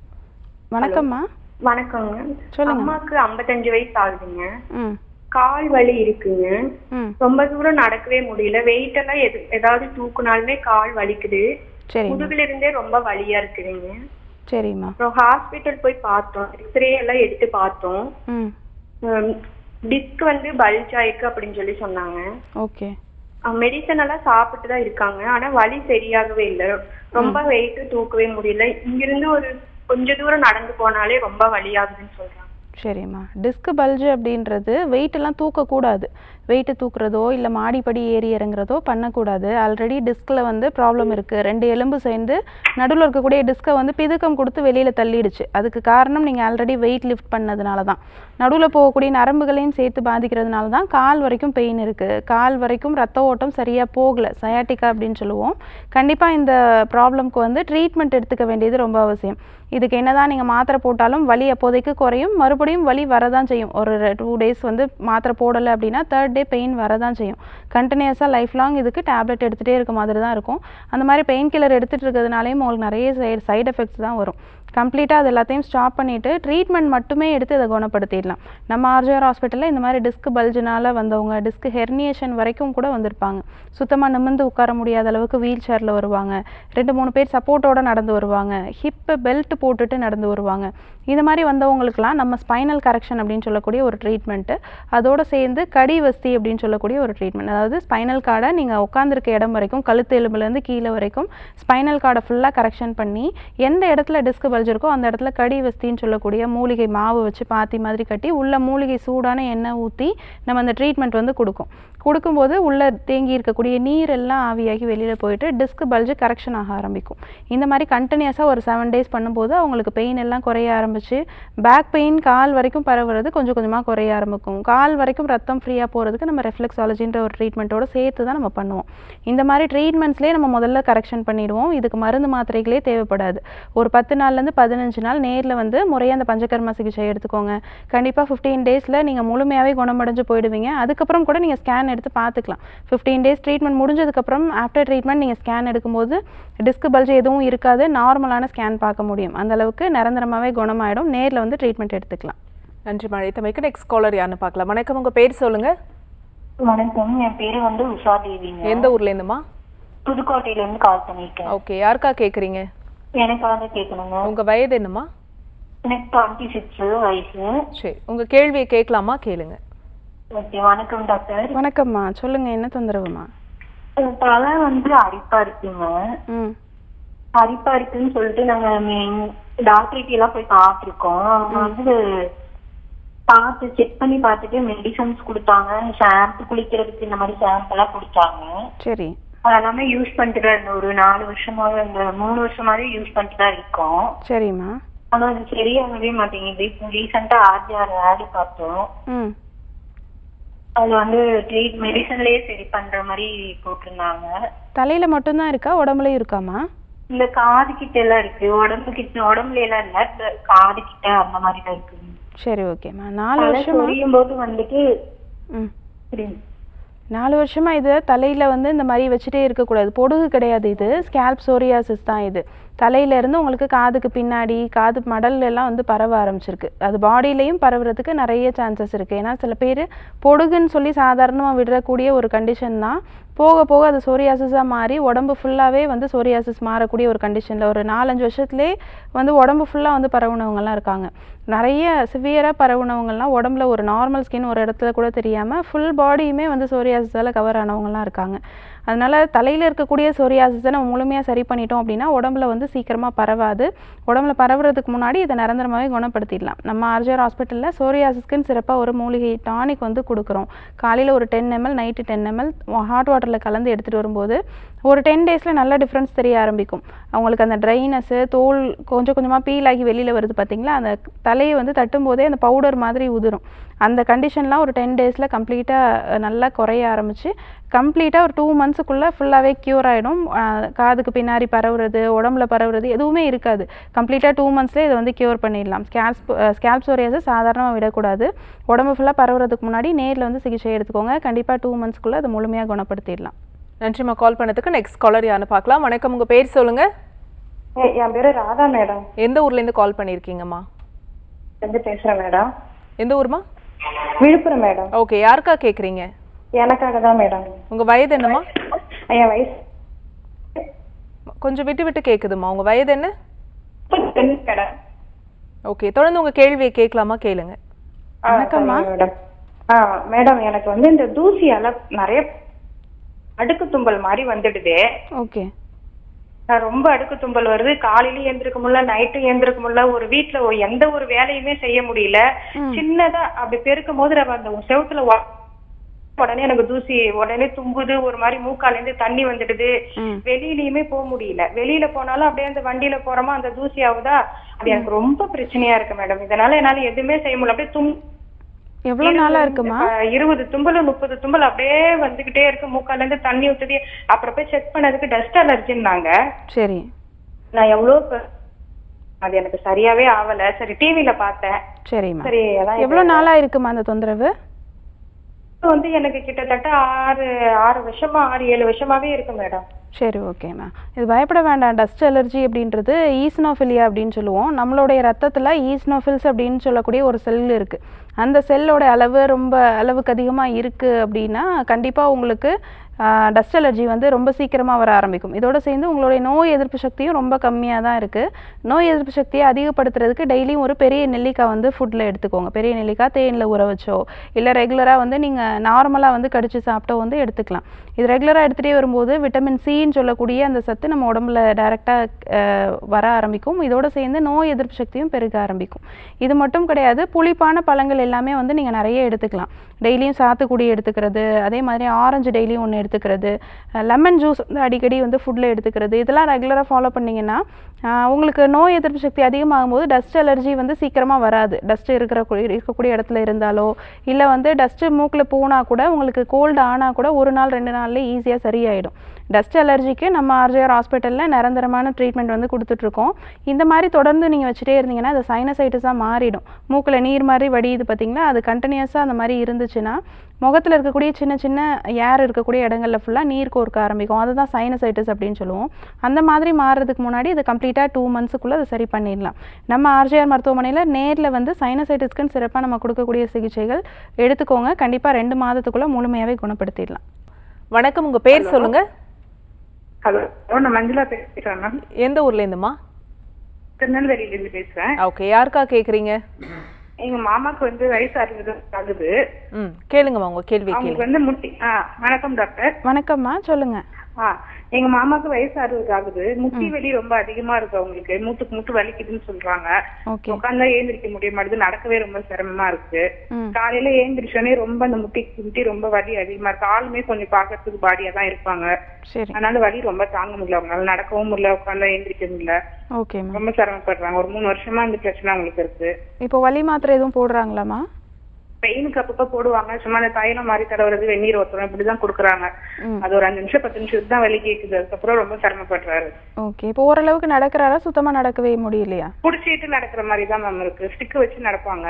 வணக்கம்மா. வணக்கங்க. சொல்லுங்க. அம்மாக்கு 55 வயசு ஆகுதுங்க. ம் கால் வலி இருக்குங்க. ம் ரொம்ப தூரம் நடக்கவே முடியல. வெயிட் எல்லாம் ஏதாவது தூக்குனாலுமே கால் வலிக்குது. சரி முதுகுல இருந்தே ரொம்ப வலியா இருக்குதுங்க. சரிம்மா. அப்புறம் ஹாஸ்பிட்டல் போய் பார்த்தோம், எக்ஸ்ரே எல்லாம் எடுத்து பார்த்தோம். ம் டிஸ்க் வந்து பல்ஜ் ஆயிருக்கு அப்படின்னு சொல்லி சொன்னாங்க. ஓகே. மெடிசன் எல்லாம் சாப்பிட்டு தான் இருக்காங்க, ஆனா வலி சரியாகவே இல்லை. ரொம்ப வெயிட் தூக்கவே முடியல. இங்கிருந்து ஒரு கொஞ்ச தூரம் நடந்து போனாலே ரொம்ப வலியாகுதுன்னு சொல்றாங்க. சரிம்மா. டிஸ்க் பல்ஜு அப்படின்றது வெயிட்டெல்லாம் தூக்கக்கூடாது. வெயிட்டு தூக்குறதோ இல்லை மாடிப்படி ஏறி இறங்குறதோ பண்ணக்கூடாது. ஆல்ரெடி டிஸ்கில் வந்து ப்ராப்ளம் இருக்குது. 2 எலும்பு சேர்ந்து நடுவில் இருக்கக்கூடிய டிஸ்கை வந்து பிதுக்கம் கொடுத்து வெளியில் தள்ளிடுச்சு. அதுக்கு காரணம் நீங்கள் ஆல்ரெடி வெயிட் லிஃப்ட் பண்ணதுனால தான். நடுவில் போகக்கூடிய நரம்புகளையும் சேர்த்து பாதிக்கிறதுனால தான் கால் வரைக்கும் பெயின் இருக்குது. கால் வரைக்கும் ரத்த ஓட்டம் சரியாக போகலை, சயாட்டிக்கா அப்படின்னு சொல்லுவோம். கண்டிப்பாக இந்த ப்ராப்ளம்க்கு வந்து ட்ரீட்மெண்ட் எடுத்துக்க வேண்டியது ரொம்ப அவசியம். இதுக்கு என்னதான் நீங்கள் மாத்திரை போட்டாலும் வலி அப்போதைக்கு குறையும், மறுபடியும் வலி வரதான் செய்யும். ஒரு 2 டேஸ் வந்து மாத்திரை போடலை அப்படின்னா 3rd டே பெயின் வரதான் செய்யும். கண்டினியூஸாக லைஃப் லாங் இதுக்கு டேப்லெட் எடுத்துகிட்டே இருக்க மாதிரி தான் இருக்கும். அந்த மாதிரி பெயின் கில்லர் எடுத்துகிட்டு இருக்கிறதுனாலையும் உங்களுக்கு நிறைய சைடு எஃபெக்ட்ஸ் தான் வரும். கம்ப்ளீட்டாக அது எல்லாத்தையும் ஸ்டாப் பண்ணிவிட்டு ட்ரீட்மெண்ட் மட்டுமே எடுத்து இதை குணப்படுத்திடலாம். நம்ம ஆர்ஜிஆர் ஹாஸ்பிட்டலில் இந்த மாதிரி டிஸ்க் பல்ஜினால் வந்தவங்க, டிஸ்க் ஹெர்னியேஷன் வரைக்கும் கூட வந்திருப்பாங்க. சுத்தமாக நிமிர்ந்து உட்கார முடியாத அளவுக்கு வீல் சேரில் வருவாங்க. 2-3 பேர் சப்போர்ட்டோடு நடந்து வருவாங்க. ஹிப்பு பெல்ட் போட்டுட்டு நடந்து வருவாங்க. இந்த மாதிரி வந்தவங்களுக்குலாம் நம்ம ஸ்பைனல் கரெக்ஷன் அப்படின்னு சொல்லக்கூடிய ஒரு ட்ரீட்மெண்ட்டு, அதோடு சேர்ந்து கடி வஸ்தி அப்படின்னு சொல்லக்கூடிய ஒரு ட்ரீட்மெண்ட். அதாவது ஸ்பைனல் கார்டை நீங்கள் உட்காந்துருக்க இடம் வரைக்கும், கழுத்து எலும்புலேருந்து கீழே வரைக்கும் ஸ்பைனல் கார்டை ஃபுல்லாக கரெக்ஷன் பண்ணி எந்த இடத்துல டிஸ்க் பல்ஜ் இருக்கோ அந்த இடத்துல கடி வஸ்தின்னு சொல்லக்கூடிய மூலிகை மாவு வச்சு பாத்தி மாதிரி கட்டி உள்ள மூலிகை சூடான எண்ணெய் ஊற்றி நம்ம அந்த ட்ரீட்மெண்ட் வந்து கொடுக்கும்போது உள்ளே தேங்கி இருக்கக்கூடிய நீர் எல்லாம் ஆவியாகி வெளியில் போயிட்டு டிஸ்க் பல்ஜு கரெக்ஷன் ஆக ஆரம்பிக்கும். இந்த மாதிரி கண்டினியூஸாக ஒரு 7 டேஸ் பண்ணும்போது அவங்களுக்கு பெயின் எல்லாம் குறைய ஆரம்பிச்சு, பேக் பெயின் கால் வரைக்கும் பரவுறது கொஞ்சம் கொஞ்சமாக குறைய ஆரம்பிக்கும். கால் வரைக்கும் ரத்தம் ஃப்ரீயாக போகிறதுக்கு நம்ம ரெஃப்ளெக்ஸாலஜின்ற ஒரு ட்ரீட்மெண்ட்டோடு சேர்த்து தான் நம்ம பண்ணுவோம். இந்த மாதிரி ட்ரீட்மெண்ட்ஸ்லேயே நம்ம முதல்ல கரெக்ஷன் பண்ணிடுவோம். இதுக்கு மருந்து மாத்திரைகளே தேவைப்படாது. ஒரு 10 நாள்லேருந்து 15 நாள் நேரில் வந்து முறையாக அந்த பஞ்சகர்மா சிகிச்சை எடுத்துக்கோங்க. கண்டிப்பாக 15 டேஸில் நீங்கள் முழுமையாகவே குணமடைஞ்சு போயிடுவீங்க. அதுக்கப்புறம் கூட நீங்கள் ஸ்கேன் எடுத்து பார்த்துக்கலாம். 15 டேஸ் ட்ரீட்மெண்ட் முடிஞ்சதுக்கப்புறம் ஆஃப்டர் ட்ரீட்மெண்ட் நீங்கள் ஸ்கேன் எடுக்கும்போது டிஸ்க் பல்ஜ் எதுவும் இருக்காது, நார்மலான ஸ்கேன் பார்க்க முடியும். அந்த அளவுக்கு நிரந்தரமாகவே குணமாயிடும். நேரில் வந்து ட்ரீட்மெண்ட் எடுத்துக்கலாம். நன்றி மழைத்தமைக்கு. நெக்ஸ்ட் காலர் யாருன்னு பார்க்கலாம். வணக்கம், உங்கள் பேர் சொல்லுங்கள். வணக்கம், என் பேரு வந்து உஷா தேவிங்க. எந்த ஊர்லேருந்துமா? புதுக்கோட்டையில இருந்து கால் பண்ணிருக்கேன். ஓகே, யாருக்கா கேட்குறீங்க? எனக்காக கேட்கணுங்க. உங்கள் வயது என்னம்மா? எனக்கு 26 வயசு. சரி, உங்கள் கேள்வியை கேட்கலாமா? கேளுங்க. ஓகே, வணக்கம் டாக்டர். வணக்கம்மா, சொல்லுங்கள், என்ன தொந்தரவுமா? தலை வந்து அரிப்பா இருக்குங்க. அரிப்பா இருக்குன்னு சொல்லிட்டு நாங்க டாக்டர்கிட்ட எல்லாம் போய் பார்த்துருக்கோம். அவங்க வந்து பார்த்து செக் பண்ணி பார்த்துட்டு மெடிசன்ஸ் கொடுத்தாங்க. ஷாம்பு குளிக்கிறதுக்கு இந்த மாதிரி ஷாம்பு எல்லாம் கொடுத்தாங்க. சரி. அதெல்லாமே யூஸ் பண்ணிட்டு தான் இருந்தோம். ஒரு 4 வருஷமாவே, இந்த 3 வருஷமாவே யூஸ் பண்ணிட்டு தான் இருக்கோம். சரிம்மா. ஆனா அது சரியாகவே மாட்டேங்குது. இப்போ ரீசெண்டா ஆர்ஜிஆர் ஆடி பார்த்தோம். அது வந்து மெடிசன்லயே சரி பண்ற மாதிரி போட்டிருந்தாங்க. தலையில மட்டும்தான் இருக்கா, உடம்புலயும் இருக்காமா? இந்த காது கிட்ட எல்லாம் இருக்கு. உடம்புல எல்லாம் இல்ல, காது கிட்ட அந்த மாதிரி தான் இருக்கு. சரி, ஓகேம்மா. 4 வருஷமா புரியும் போது வந்துட்டு 4 வருஷமா இது தலையில வந்து இந்த மாதிரி வச்சுட்டே இருக்கக்கூடாது. பொடுகு கிடையாது, இது ஸ்கேல்ப் சோரியாசிஸ் தான். இது தலையில இருந்து உங்களுக்கு காதுக்கு பின்னாடி, காது மடல்ல எல்லாம் வந்து பரவ ஆரம்பிச்சிருக்கு. அது பாடியிலையும் பரவுறதுக்கு நிறைய சான்சஸ் இருக்கு. ஏன்னா சில பேர் பொடுகுன்னு சொல்லி சாதாரணமாக விடக்கூடிய ஒரு கண்டிஷன் தான் போக போக அது சோரியாசிஸாக மாறி உடம்பு ஃபுல்லாகவே வந்து சோரியாசிஸ் மாறக்கூடிய ஒரு கண்டிஷனில் ஒரு 4-5 வருஷத்துலேயே வந்து உடம்பு ஃபுல்லாக வந்து பரவுனவங்கலாம் இருக்காங்க. நிறைய சிவியராக பரவுனவங்கலாம் உடம்புல ஒரு நார்மல் ஸ்கின் ஒரு இடத்துல கூட தெரியாமல் ஃபுல் பாடியுமே வந்து சோரியாசிஸால் கவர் ஆனவங்கலாம் இருக்காங்க. அதனால் தலையில் இருக்கக்கூடிய சோரியாசிஸை நம்ம முழுமையாக சரி பண்ணிட்டோம் அப்படின்னா உடம்புல வந்து சீக்கிரமாக பரவாது. உடம்புல பரவுறதுக்கு முன்னாடி இதை நிரந்தரமாகவே குணப்படுத்திடலாம். நம்ம ஆர்ஜிஆர் ஹாஸ்பிட்டலில் சோரியாசிஸ்க்குன்னு சிறப்பாக ஒரு மூலிகை டானிக் வந்து கொடுக்குறோம். காலையில் ஒரு 10 ml நைட்டு 10 ml ஹாட் வாட்டரில் கலந்து எடுத்துகிட்டு வரும்போது ஒரு 10 daysல நல்ல டிஃப்ரென்ஸ் தெரிய ஆரம்பிக்கும். அவங்களுக்கு அந்த ட்ரைனஸ்ஸு தோல் கொஞ்சம் கொஞ்சமாக பீல் ஆகி வெளியில் வருது பார்த்திங்களா, அந்த தலையை வந்து தட்டும் போதே அந்த பவுடர் மாதிரி உதிரும். அந்த கண்டிஷன்லாம் ஒரு 10 daysல கம்ப்ளீட்டாக நல்லா குறைய ஆரம்பித்து கம்ப்ளீட்டாக ஒரு 2 monthsக்குள்ளே ஃபுல்லாகவே க்யூர் ஆகிடும். காதுக்கு பின்னாடி பரவுறது உடம்புல பரவுறது எதுவுமே இருக்காது. கம்ப்ளீட்டாக 2 monthsலேயே இதை வந்து க்யூர் பண்ணிடலாம். ஸ்கேல்ப் சோரியாசிஸ் சாதாரணமாக விடக்கூடாது. உடம்பு ஃபுல்லாக பரவுறதுக்கு முன்னாடி நேரில் வந்து சிகிச்சை எடுத்துக்கோங்க. கண்டிப்பாக 2 monthsக்குள்ளே அதை முழுமையாக குணப்படுத்திடலாம். நன்றிம்மா கால் பண்ணதுக்கு. நெக்ஸ்ட் காலர் யாருன்னு பார்க்கலாம். வணக்கம், உங்கள் பேர் சொல்லுங்கள். என் பேரு ராதா மேடம். எந்த ஊர்லேருந்து கால் பண்ணியிருக்கீங்கம்மா? பேசுறேன் மேடம். எந்த ஊர்மா? விழுப்புரம் மேடம். ஓகே, யாருக்கா கேட்குறீங்க? எனக்காக தான் மேடம். உங்கள் வயது என்னம்மா? என் வயசு கொஞ்சம் விட்டு விட்டு கேட்குதுமா. உங்கள் வயது என்ன? மேடம். ஓகே, தொடர்ந்து உங்கள் கேள்வியை கேட்கலாமா? கேளுங்க. வணக்கம்மா. மேடம். மேடம், எனக்கு வந்து இந்த தூசியால நிறைய அடுக்கு தும்பல் மாதிரி வந்துடுது. ஓகே. ரொம்ப அடுக்கு தும்பல் வருது. காலையில எழுந்திருக்க முடியல, நைட்டு எழுந்திருக்க முடியல. ஒரு வீட்டுல எந்த ஒரு வேலையுமே செய்ய முடியல. சின்னதா அப்படி பெருக்கும் போது அந்த செவுத்துல உடனே எனக்கு தூசி உடனே தும்புது. ஒரு மாதிரி மூக்கால இருந்து தண்ணி வந்துடுது. வெளியிலயுமே போக முடியல. வெளியில போனாலும் அப்படியே அந்த வண்டியில போறோமா அந்த தூசி ஆகுதா, அது எனக்கு ரொம்ப பிரச்சனையா இருக்கு மேடம். இதனால என்னால எதுவுமே செய்ய முடியல. அப்படியே எவ்வளவு நாளா இருக்குமா? 20 தும்பல் 30 தும்பல் அப்படியே வந்துகிட்டே இருக்கு. மூக்கால இருந்து தண்ணி ஊத்துது. அப்புறம் போய் செக் பண்ணதுக்கு டஸ்ட் அலர்ஜின்னாங்க. சரி. நான் எவ்வளவு அது எனக்கு சரியாவே ஆவல. சரி, டிவில பார்த்தேன். சரிம்மா. சரி, அதான் எவ்வளவு நாளா இருக்குமா அந்த தொந்தரவு? வந்து எனக்கு கிட்டத்தட்ட 6 வருஷமா 6-7 வருஷமாவே இருக்கு மேடம். சரி, ஓகேம்மா. இது பயப்பட வேண்டாம். டஸ்ட் அலர்ஜி அப்படின்றது ஈஸ்னோஃபிலியா அப்படின்னு சொல்லுவோம். நம்மளுடைய ரத்தத்தில் ஈஸ்னோஃபில்ஸ் அப்படின்னு சொல்லக்கூடிய ஒரு செல் இருக்குது. அந்த செல்லோட அளவு ரொம்ப அளவுக்கு அதிகமாக இருக்குது அப்படின்னா கண்டிப்பாக உங்களுக்கு டஸ்ட் அலர்ஜி வந்து ரொம்ப சீக்கிரமாக வர ஆரம்பிக்கும். இதோடு சேர்ந்து உங்களுடைய நோய் எதிர்ப்பு சக்தியும் ரொம்ப கம்மியாக தான் இருக்குது. நோய் எதிர்ப்பு சக்தியை அதிகப்படுத்துறதுக்கு டெய்லியும் ஒரு பெரிய நெல்லிக்காய் வந்து ஃபுட்டில் எடுத்துக்கோங்க. பெரிய நெல்லிக்காய் தேனில் ஊற வச்சோ இல்லை ரெகுலராக வந்து நீங்கள் நார்மலாக வந்து கடிச்சு சாப்பிட்டோ வந்து எடுத்துக்கலாம். இது ரெகுலராக எடுத்துகிட்டே வரும்போது விட்டமின் சின்னு சொல்லக்கூடிய அந்த சத்து நம்ம உடம்புல டைரெக்டாக வர ஆரம்பிக்கும். இதோடு சேர்ந்து நோய் எதிர்ப்பு சக்தியும் பெருக ஆரம்பிக்கும். இது மட்டும் கிடையாது, புளிப்பான பழங்கள் எல்லாமே வந்து நீங்கள் நிறைய எடுத்துக்கலாம். டெய்லியும் சாத்துக்குடி எடுத்துக்கிறது, அதே மாதிரி ஆரஞ்சு டெய்லியும் ஒன்று எடுத்துக்கிறது, லெமன் ஜூஸ் வந்து அடிக்கடி வந்து ஃபுட்டில் எடுத்துக்கிறது, இதெல்லாம் ரெகுலராக ஃபாலோ பண்ணிங்கன்னா உங்களுக்கு நோய் எதிர்ப்பு சக்தி அதிகமாகும் போது டஸ்ட் அலர்ஜி வந்து சீக்கிரமாக வராது. டஸ்ட் இருக்கக்கூடிய இடத்துல இருந்தாலோ இல்லை வந்து டஸ்ட்டு மூக்கில் போனால் கூட உங்களுக்கு கோல்டு ஆனால் கூட 1 நாள் 2 நாள்லேயே ஈஸியாக சரியாயிடும். டஸ்ட் அலர்ஜிக்கு நம்ம ஆர்ஜிஆர் ஹாஸ்பிட்டலில் நிரந்தரமான ட்ரீட்மெண்ட் வந்து கொடுத்துட்ருக்கோம். இந்த மாதிரி தொடர்ந்து நீங்கள் வச்சுட்டே இருந்தீங்கன்னா அது சைனசைட்டிஸாக மாறிடும். மூக்கில் நீர் மாதிரி வடியுது பார்த்தீங்களா, அது கண்டினியூஸாக அந்த மாதிரி இருந்துச்சுன்னா முகத்தில் இருக்கக்கூடிய சின்ன சின்ன ஏர் இருக்கக்கூடிய இடங்களில் ஃபுல்லாக நீர் கோர்க்க ஆரம்பிக்கும். அதுதான் சைனசைட்டிஸ் அப்படின்னு சொல்லுவோம். அந்த மாதிரி மாறுறதுக்கு முன்னாடி இது கம்ப்ளீட்டாக 2 monthsக்குள்ளே அதை சரி பண்ணிடலாம். நம்ம ஆர்ஜிஆர் மருத்துவமனையில் நேரில் வந்து சைனசைட்டிஸ்க்குன்னு சிறப்பாக நம்ம கொடுக்கக்கூடிய சிகிச்சைகள் எடுத்துக்கோங்க. கண்டிப்பாக 2 மாதத்துக்குள்ளே முழுமையாகவே குணப்படுத்திடலாம். வணக்கம், உங்கள் பேர் சொல்லுங்கள். ஹலோ, நான் மஞ்சுளா பேசுறேன் மேம். எந்த ஊர்லேருந்துமா? திருநெல்வேலியிலேருந்து பேசுறேன். ஓகே, யாருக்கா கேட்குறீங்க? எங்க மாமாக்கு வந்து வயசு 60 ஆகுது. கேளுங்கம்மா உங்க கேள்வி. அவங்களுக்கு வந்து வணக்கம் டாக்டர். வணக்கம்மா, சொல்லுங்க. எங்க மாமாக்கு வயசு 60 ஆகுது. முட்டி வலி ரொம்ப அதிகமா இருக்கு அவங்களுக்கு. மூட்டு வலிக்குதுன்னு சொல்றாங்க. உட்காந்தா ஏந்திரிக்க முடிய மாட்டேது. நடக்கவே ரொம்ப சிரமமா இருக்கு. காலையில ஏந்திரிச்சோடனே ரொம்ப அந்த முட்டி ரொம்ப வலி அதிகமா இருக்கு. ஆளுமே கொஞ்சம் பாக்கிறதுக்கு பாடியா தான் இருப்பாங்க. அதனால வலி ரொம்ப தாங்க முடியல. அவங்களால நடக்கவும் முடியல, உட்காந்தா ஏந்திரிக்க முடியல. ரொம்ப சிரமப்படுறாங்க. ஒரு 3 வருஷமா இந்த பிரச்சனை அவங்களுக்கு இருக்கு. இப்போ வலி மாத்திரை எதுவும் போடுறாங்களாமா? பெயினுக்கு அப்பப்ப போடுவாங்க. சும்மா அந்த தைலம் மாதிரி தடவுறது, வெந்நீர் ஊத்துறோம், இப்படிதான் கொடுக்குறாங்க. அது ஒரு 5 நிமிஷம் 10 நிமிஷத்துக்கு தான் வலி கேக்குது. அதுக்கப்புறம் ரொம்ப சிரமப்படுறாரு. ஓகே, இப்போ ஓரளவுக்கு நடக்கிறாரா? சுத்தமா நடக்கவே முடியலையா? புடிச்சிட்டு நடக்கிற மாதிரி தான் மேம் இருக்கு. ஸ்டிக் வச்சு நடப்பாங்க.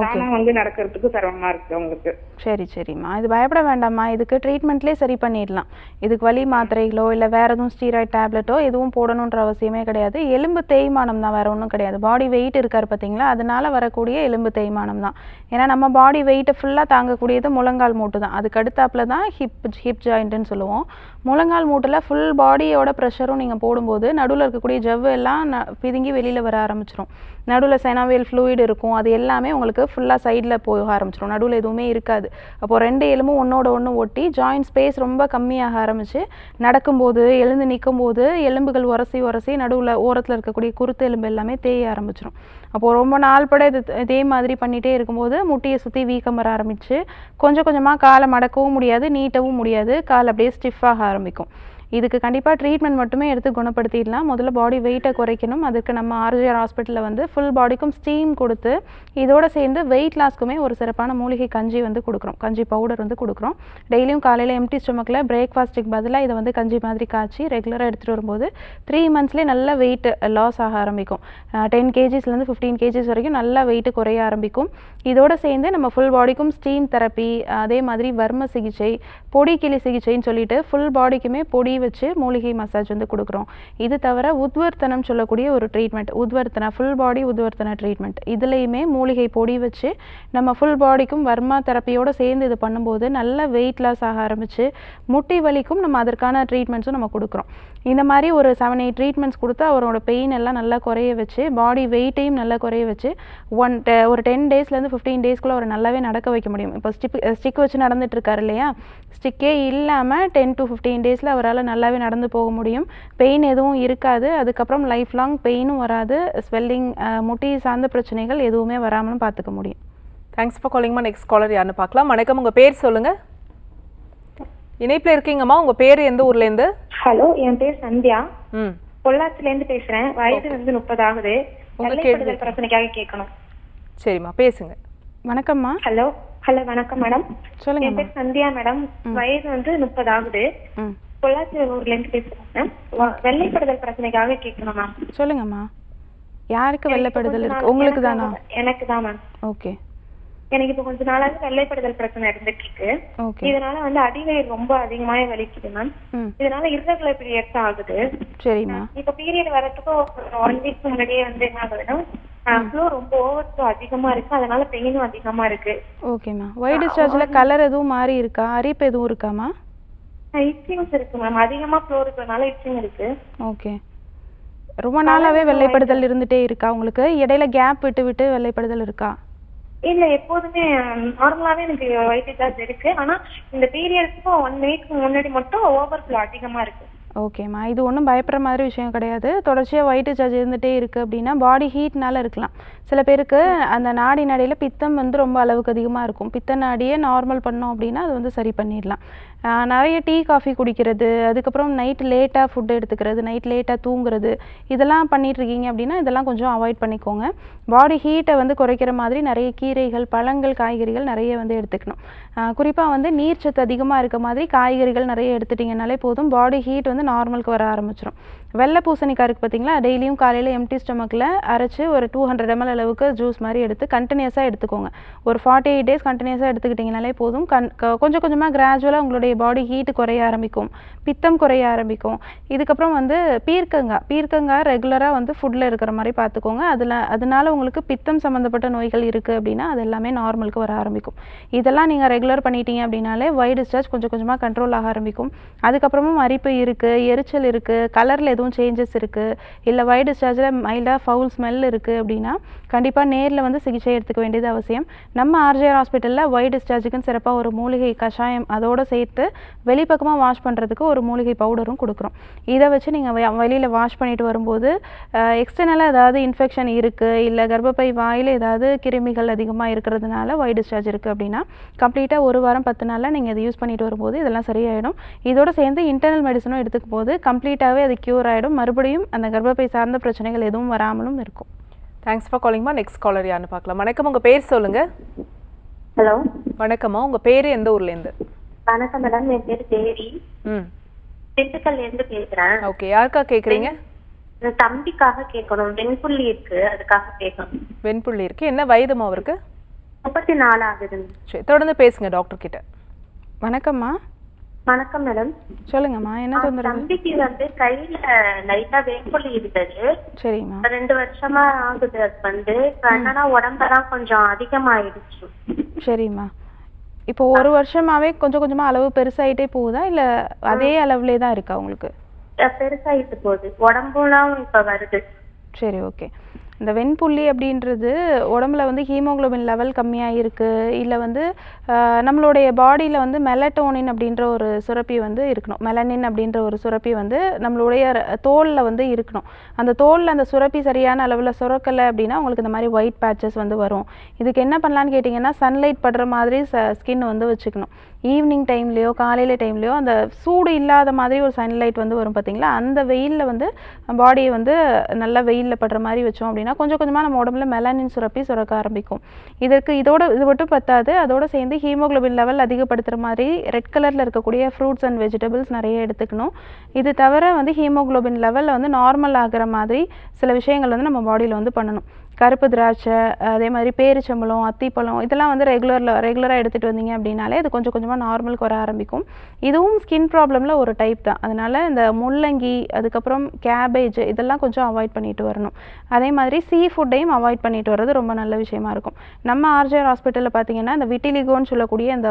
ஆனா வந்து நடக்கிறதுக்கு சிரமமா இருக்கு அவங்களுக்கு. சரிம்மா, இது பயப்பட வேண்டாம்மா. இதுக்கு ட்ரீட்மெண்ட்லேயே சரி பண்ணிடலாம். இதுக்கு வலி மாத்திரைகளோ இல்லை வேற எதுவும் ஸ்டீராய்ட் டேப்லெட்டோ எதுவும் போடணுன்ற அவசியமே கிடையாது. எலும்பு தேய்மானம் தான், வேற ஒன்றும் கிடையாது. பாடி வெயிட் இருக்காரு பார்த்தீங்களா, அதனால வரக்கூடிய எலும்பு தேய்மானம் தான். ஏன்னா நம்ம பாடி பாடி வெயிட்டை ஃபுல்லாக தாங்கக்கூடியது முழங்கால் மூட்டு தான். அதுக்கு அடுத்தாப்புல தான் ஹிப் ஜாயிண்ட்டுன்னு சொல்லுவோம். முழங்கால் மூட்டில் ஃபுல் பாடியோட ப்ரெஷரும் நீங்கள் போடும்போது நடுவில் இருக்கக்கூடிய ஜவ்வு எல்லாம் பிதுங்கி வெளியில் வர ஆரம்பிச்சிடும். நடுவில் செனாவியல் ஃப்ளூயிட் இருக்கும், அது எல்லாமே உங்களுக்கு ஃபுல்லாக சைடில் போக ஆரம்பிச்சிடும், நடுவில் எதுவுமே இருக்காது. அப்போது 2 எலும்பும் ஒன்றோட ஒன்று ஒட்டி ஜாயிண்ட் ஸ்பேஸ் ரொம்ப கம்மியாக ஆரம்பித்து நடக்கும்போது எழுந்து நிற்கும்போது எலும்புகள் உரசி நடுவில் ஓரத்தில் இருக்கக்கூடிய குருத்து எலும்பு எல்லாமே தேய ஆரம்பிச்சிடும். அப்போது ரொம்ப நாள் பட இதே மாதிரி பண்ணிகிட்டே இருக்கும்போது முட்டியை சுற்றி வீக்கம் வர ஆரம்பித்து கொஞ்சம் கொஞ்சமாக காலை மடக்கவும் முடியாது, நீட்டவும் முடியாது, கால் அப்படியே ஸ்டிஃபாக ஆரம்பிக்கும். இதுக்கு கண்டிப்பாக ட்ரீட்மெண்ட் மட்டுமே எடுத்து குணப்படுத்திடலாம். முதல்ல பாடி வெயிட்டை குறைக்கணும். அதுக்கு நம்ம ஆர்ஜிஆர் ஹாஸ்பிட்டலில் வந்து ஃபுல் பாடிக்கும் ஸ்டீம் கொடுத்து இதோடு சேர்ந்து வெயிட் லாஸ்க்குமே ஒரு சிறப்பான மூலிகை கஞ்சி வந்து கொடுக்குறோம், கஞ்சி பவுடர் வந்து கொடுக்குறோம். டெய்லியும் காலையில் எம்டி ஸ்டொமக்கில் பிரேக்ஃபாஸ்ட்டுக்கு பதிலாக இதை வந்து கஞ்சி மாதிரி காய்ச்சி ரெகுலராக எடுத்துகிட்டு வரும்போது 3 மந்த்ஸ்லேயே நல்ல வெயிட் லாஸ் ஆக ஆரம்பிக்கும். 10 kgsலேருந்து 15 kgs வரைக்கும் நல்லா வெயிட்டு குறைய ஆரம்பிக்கும். இதோடு சேர்ந்து நம்ம ஃபுல் பாடிக்கும் ஸ்டீம் தெரப்பி, அதே மாதிரி வர்ம சிகிச்சை, பொடி கிளி சிகிச்சைன்னு சொல்லிட்டு ஃபுல் பாடிக்குமே பொடி வச்சு மூலிகை மசாஜ் வந்து கொடுக்குறோம். இது தவிர உத்வர்த்தனம் சொல்லக்கூடிய ஒரு ட்ரீட்மெண்ட், உத்வர்த்தனா ஃபுல் பாடி உத்வர்த்தன ட்ரீட்மெண்ட், இதுலேயுமே மூலிகை பொடி வச்சு நம்ம ஃபுல் பாடிக்கும் வர்மா தெரப்பியோடு சேர்ந்து இது பண்ணும்போது நல்ல வெயிட் லாஸ் ஆக ஆரம்பித்து முட்டி வலிக்கும் நம்ம அதற்கான ட்ரீட்மெண்ட்ஸும் நம்ம கொடுக்குறோம். இந்த மாதிரி ஒரு 7-8 ட்ரீட்மெண்ட்ஸ் கொடுத்து அவரோட பெயின் எல்லாம் நல்லா குறைய வச்சு பாடி வெயிட்டையும் நல்லா குறைய வச்சு ஒரு 10 டேஸ்லேருந்து 15 டேஸ்க்குள்ளே அவர் நல்லாவே நடக்க வைக்க முடியும். இப்போ ஸ்டிக் வச்சு நடந்துட்டு இருக்காரு இல்லையா, ஸ்டிக்கே இல்லாமல் 10 to 15 டேஸில் அவரால் நல்லாவே நடந்து போக முடியும். பெயின் எதுவும் இருக்காது, அதுக்கப்புறம் லைஃப் லாங் பெயினும் வராது, ஸ்வெல்லிங் முட்டி சார்ந்த பிரச்சனைகள் எதுவுமே வராமலும் பார்த்துக்க முடியும். தேங்க்ஸ் ஃபார் காலிங்மா. நெக்ஸ்ட் காலர் யாருன்னு பார்க்கலாம். வணக்கம், உங்கள் பேர் சொல்லுங்கள். இணைப்பில் இருக்கீங்கம்மா, உங்கள் பேர் எந்த ஊர்லேருந்து? ஹலோ, என் பேர் சந்தியா, பொள்ளாச்சிலேருந்து பேசுகிறேன். வயது வந்து 30 ஆகுது. வெள்ளைப்படுதல் பிரச்சனைக்காக கேட்கணும். சரிம்மா, பேசுங்க. வணக்கம்மா. ஹலோ ஹலோ வணக்கம் மேடம், சொல்லுங்க. என் பேர் சந்தியா மேடம், வயது வந்து 30 ஆகுது. பொள்ளாச்சி ஊர்லேருந்து பேசுகிறேன். வெள்ளைப்படுதல் பிரச்சனைக்காக கேட்கணும் மேம். சொல்லுங்கம்மா, யாருக்கு வெள்ளைப்படுதல் இருக்கு? உங்களுக்கு தானா? எனக்கு தான் மேம். ஓகே. எனக்கு இப்போ கொஞ்ச நாளாக வெள்ளைப்படுதல் பிரச்சனை இருந்துட்டு இருக்கு. இதனால வந்து அடிவயிறு ரொம்ப அதிகமாவே வலிக்குது மேம். இதனால irregular periods ஆகுது. சரிம்மா. இப்போ பீரியட் வரதுக்கு 1 வீக் முன்னாடியே வந்து என்ன ஆகுதுன்னா ஃப்ளோ ரொம்ப ஓவர் ஃப்ளோ அதிகமா இருக்கு, அதனால பெயினும் அதிகமா இருக்கு. ஓகேம்மா. ஒயிட் டிஸ்சார்ஜ்ல கலர் எதுவும் மாறி இருக்கா? அரிப்பு எதுவும் இருக்காமா? இச்சிங்ஸ் இருக்கு மேம், அதிகமா ஃப்ளோ இருக்கறனால இச்சிங் இருக்கு. ஓகே. ரொம்ப நாளாவே வெள்ளைப்படுதல் இருந்துட்டே இருக்கா உங்களுக்கு? இடையில கேப் விட்டு விட்டு வெள்ளைப்படுதல் இருக்கா? இல்ல, எப்போதுமே நார்மலாவே எனக்கு ஒயிட் டிஸ்சார்ஜ் இருக்கு. ஆனா இந்த பீரியட்ஸ்க்கு 1 வீக் முன்னாடி மட்டும் ஓவர் ஃப்ளோ அதிகமா இருக்கு. ஓகேம்மா, இது ஒன்றும் பயப்படுற மாதிரி விஷயம் கிடையாது. தொடர்ச்சியாக ஒயிட் டிஸ்சார்ஜ் இருந்துகிட்டே இருக்குது அப்படின்னா பாடி ஹீட்னால இருக்கலாம். சில பேருக்கு அந்த நாடி நடையில் பித்தம் வந்து ரொம்ப அளவுக்கு அதிகமாக இருக்கும். பித்த நாடியை நார்மல் பண்ணோம் அப்படின்னா அது வந்து சரி பண்ணிடலாம். நிறைய டீ காஃபி குடிக்கிறது, அதுக்கப்புறம் நைட் லேட்டாக ஃபுட் எடுத்துக்கிறது, நைட் லேட்டாக தூங்குறது, இதெல்லாம் பண்ணிகிட்ருக்கீங்க அப்படின்னா இதெல்லாம் கொஞ்சம் அவாய்ட் பண்ணிக்கோங்க. பாடி ஹீட்டை வந்து குறைக்கிற மாதிரி நிறைய கீரைகள், பழங்கள், காய்கறிகள் நிறைய வந்து எடுத்துக்கணும். குறிப்பாக வந்து நீர்ச்சத்து அதிகமாக இருக்க மாதிரி காய்கறிகள் நிறைய எடுத்துட்டிங்கனாலே போதும், பாடி ஹீட் வந்து நார்மலுக்கு வர ஆரம்பிச்சிடும். வெள்ளை பூசணிக்காய் இருக்குது பார்த்தீங்களா, டெய்லியும் காலையில் எம்டி ஸ்டொமக்கில் அரைச்சி ஒரு 200 ml அளவுக்கு ஜூஸ் மாதிரி எடுத்து கண்டினியூஸாக எடுத்துக்கோங்க. ஒரு 48 days கண்டினியூஸாக எடுத்துக்கிட்டிங்கனாலே போதும். கொஞ்சம் கொஞ்சமாக கிராஜுவலாக உங்களுடைய பாடி ஹீட்டு குறைய ஆரம்பிக்கும், பித்தம் குறைய ஆரம்பிக்கும். இதுக்கப்புறம் வந்து பீர்க்கங்காய் ரெகுலராக வந்து ஃபுட்டில் இருக்கிற மாதிரி பார்த்துக்கோங்க. அதனால உங்களுக்கு பித்தம் சம்மந்தப்பட்ட நோய்கள் இருக்குது அப்படின்னா அது எல்லாமே நார்மலுக்கு வர ஆரம்பிக்கும். இதெல்லாம் நீங்கள் ரெகுலர் பண்ணிட்டீங்க அப்படின்னாலே ஒயிட் டிஸ்சார்ஜ் கொஞ்சம் கொஞ்சமாக கண்ட்ரோல் ஆக ஆரம்பிக்கும். அதுக்கப்புறமும் அரிப்பு இருக்குது, எரிச்சல் இருக்குது, கலரில் எதுவும் சேஞ்சஸ் இருக்குது, இல்லை ஒயிட் டிஸ்சார்ஜில் மைல்டாக ஃபவுல் ஸ்மெல் இருக்குது அப்படின்னா கண்டிப்பாக நேரில் வந்து சிகிச்சை எடுத்துக்க வேண்டியது அவசியம். நம்ம ஆர்ஜிஆர் ஹாஸ்பிட்டலில் ஒயிட் டிஸ்சார்ஜுக்குன்னு சிறப்பாக ஒரு மூலிகை கஷாயம் அதோடு சேர்த்து வெளிப்பக்கமாக வாஷ் பண்ணுறதுக்கு ஒரு மூலிகை பவுடரும் கொடுக்குறோம். இதை வச்சு நீங்கள் வெளியில் வாஷ் பண்ணிட்டு வரும்போது எக்ஸ்டர்னலாக ஏதாவது இன்ஃபெக்ஷன் இருக்குது, இல்லை கர்ப்பப்பை வாயில் ஏதாவது கிருமிகள் அதிகமாக இருக்கிறதுனால ஒயிட் டிஸ்சார்ஜ் இருக்குது அப்படின்னா கம்ப்ளீட்டாக 1 வாரம் 10 நாளில் நீங்கள் இதை யூஸ் பண்ணிட்டு வரும்போது இதெல்லாம் சரியாயிடும். இதோடு சேர்ந்து இன்டர்னல் மெடிசனும் எடுத்துக்கும் போது கம்ப்ளீட்டாகவே அது க்யூர் ஆகிடும். மறுபடியும் அந்த கர்ப்பப்பை சார்ந்த பிரச்சனைகள் எதுவும் வராமலும் இருக்கும். தேங்க்ஸ் ஃபார் காலிங்மா. நெக்ஸ்ட் காலர் யாருன்னு பார்க்கலாம். வணக்கம், உங்கள் பேர் சொல்லுங்கள். ஹலோ வணக்கம்மா, உங்கள் பேர் எந்த ஊர்லேருந்து? வணக்கம் மேடம், என் பேர் தேவி, திண்டுக்கல்லேருந்து பேசுகிறேன். ஓகே, யாருக்கா கேட்குறீங்க? தம்பிக்காக கேட்கணும். வெண்புள்ளி இருக்கு, அதுக்காக கேட்கணும். வெண்புள்ளி இருக்கு, என்ன வயதுமா அவருக்கு? 34 ஆகுது. சரி, தொடர்ந்து பேசுங்க டாக்டர் கிட்ட. வணக்கம்மா. வணக்கம் மேடம், சொல்லுங்கம்மா, என்ன தொந்தரவு? தம்பிக்கு வந்து கையில லைட்டா வெண்புள்ளி இருந்தது. சரிம்மா. 2 வருஷமா ஆகுது. அது வந்து என்னன்னா உடம்பெல்லாம் கொஞ்சம் அதிகமாயிடுச்சு. சரிம்மா. இப்போ ஒரு வருஷமாவே கொஞ்சம் கொஞ்சமா அளவு பெருசாயிட்டே போகுதா இல்ல அதே அளவுலே தான் இருக்கா உங்களுக்கு? பெருசாயிட்டு போகுது, உடம்புலாம் இப்ப வருது. சரி, ஓகே. இந்த வெண்புள்ளி அப்படின்றது உடம்புல வந்து ஹீமோகுளோபின் லெவல் கம்மியாக இருக்குது, இல்லை வந்து நம்மளுடைய பாடியில் வந்து மெலட்டோனின் அப்படின்ற ஒரு சுரப்பி வந்து இருக்கணும், மெலனின் அப்படின்ற ஒரு சுரப்பி வந்து நம்மளுடைய தோலில் வந்து இருக்கணும். அந்த தோலில் அந்த சுரப்பி சரியான அளவில் சுரக்கலை அப்படின்னா உங்களுக்கு இந்த மாதிரி ஒயிட் பேச்சஸ் வந்து வரும். இதுக்கு என்ன பண்ணலான்னு கேட்டிங்கன்னா, சன்லைட் படுற மாதிரி ஸ்கின் வந்து வச்சுக்கணும். ஈவினிங் டைம்லேயோ காலையில் டைம்லேயோ அந்த சூடு இல்லாத மாதிரி ஒரு சன்லைட் வந்து வரும் பார்த்தீங்களா, அந்த வெயிலில் வந்து பாடியை வந்து நல்லா வெயிலில் படுற மாதிரி வச்சோம் அப்படின்னா கொஞ்சம் கொஞ்சமாக நம்ம உடம்புல மெலனின் சுரப்பி சுரக்க ஆரம்பிக்கும். இது மட்டும் பத்தாது, அதோடு சேர்ந்து ஹீமோகுளோபின் லெவல் அதிகப்படுத்துகிற மாதிரி ரெட் கலரில் இருக்கக்கூடிய ஃப்ரூட்ஸ் அண்ட் வெஜிடபிள்ஸ் நிறைய எடுத்துக்கணும். இது தவிர வந்து ஹீமோகுளோபின் லெவலில் வந்து நார்மல் ஆகிற மாதிரி சில விஷயங்கள் வந்து நம்ம பாடியில் வந்து பண்ணணும். கருப்பு திராட்சை, அதே மாதிரி பேரிச்சம்பழம், அத்திப்பழம், இதெல்லாம் வந்து ரெகுலராக எடுத்துகிட்டு வந்தீங்க அப்படின்னாலே அது கொஞ்சம் கொஞ்சமாக நார்மலுக்கு வர ஆரம்பிக்கும். இதுவும் ஸ்கின் ப்ராப்ளமில் ஒரு டைப் தான். அதனால் இந்த முள்ளங்கி, அதுக்கப்புறம் கேபேஜ் இதெல்லாம் கொஞ்சம் அவாய்ட் பண்ணிட்டு வரணும். அதே மாதிரி சீ ஃபுட்டையும் அவாய்ட் பண்ணிட்டு வர்றது ரொம்ப நல்ல விஷயமா இருக்கும். நம்ம ஆர்ஜிஆர் ஹாஸ்பிட்டலில் பார்த்தீங்கன்னா இந்த விட்டிலிகோன்னு சொல்லக்கூடிய இந்த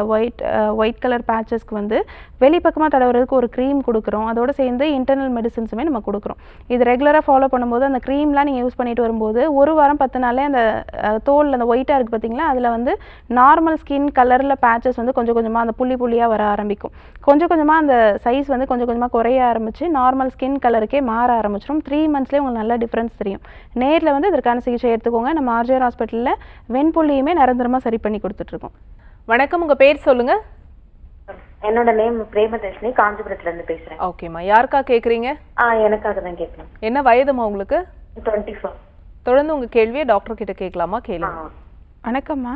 ஒயிட் கலர் பேச்சஸ்க்கு வந்து வெளிப்பக்கமாக தடவுறதுக்கு ஒரு க்ரீம் கொடுக்குறோம். அதோடு சேர்ந்து இன்டர்னல் மெடிசின்ஸுமே நம்ம கொடுக்குறோம். இது ரெகுலராக ஃபாலோ பண்ணும்போது அந்த க்ரீம்லாம் நீங்கள் யூஸ் பண்ணிட்டு வரும்போது ஒரு வாரம் 10 நாளே அந்த தோலில் அந்த ஒயிட்டாக இருக்குது பார்த்தீங்களா, அதில் வந்து நார்மல் ஸ்கின் கலரில் பேச்சஸ் வந்து கொஞ்சம் கொஞ்சமாக அந்த புள்ளியாக வர ஆரம்பிக்கும். கொஞ்சம் கொஞ்சமாக அந்த சைஸ் வந்து கொஞ்சம் கொஞ்சமாக குறைய ஆரம்பித்து நார்மல் ஸ்கின் கலருக்கே மாற ஆரம்பிச்சிடும். 3 monthsலேயே உங்களுக்கு நல்ல டிஃப்ரென்ஸ் தெரியும். நேரில் வந்து இதற்கான சிகிச்சை எடுத்துக்கோங்க. நம்ம ஆர்ஜிஆர் ஹாஸ்பிட்டலில் வெண்புள்ளியுமே நிரந்தரமாக சரி பண்ணி கொடுத்துட்ருக்கோம். வணக்கம், உங்கள் பேர் சொல்லுங்கள். என்னோட நேம் பிரேமதர்ஷினி, காஞ்சிபுரத்துல இருந்து பேசுறேன். ஓகேம்மா, யாருக்கா கேட்குறீங்க? எனக்காக தான் கேட்கணும். என்ன வயதுமா உங்களுக்கு? 24. தொடர்ந்து உங்க கேள்வியை டாக்டர் கிட்ட கேட்கலாமா? கேளுங்க. வணக்கம்மா.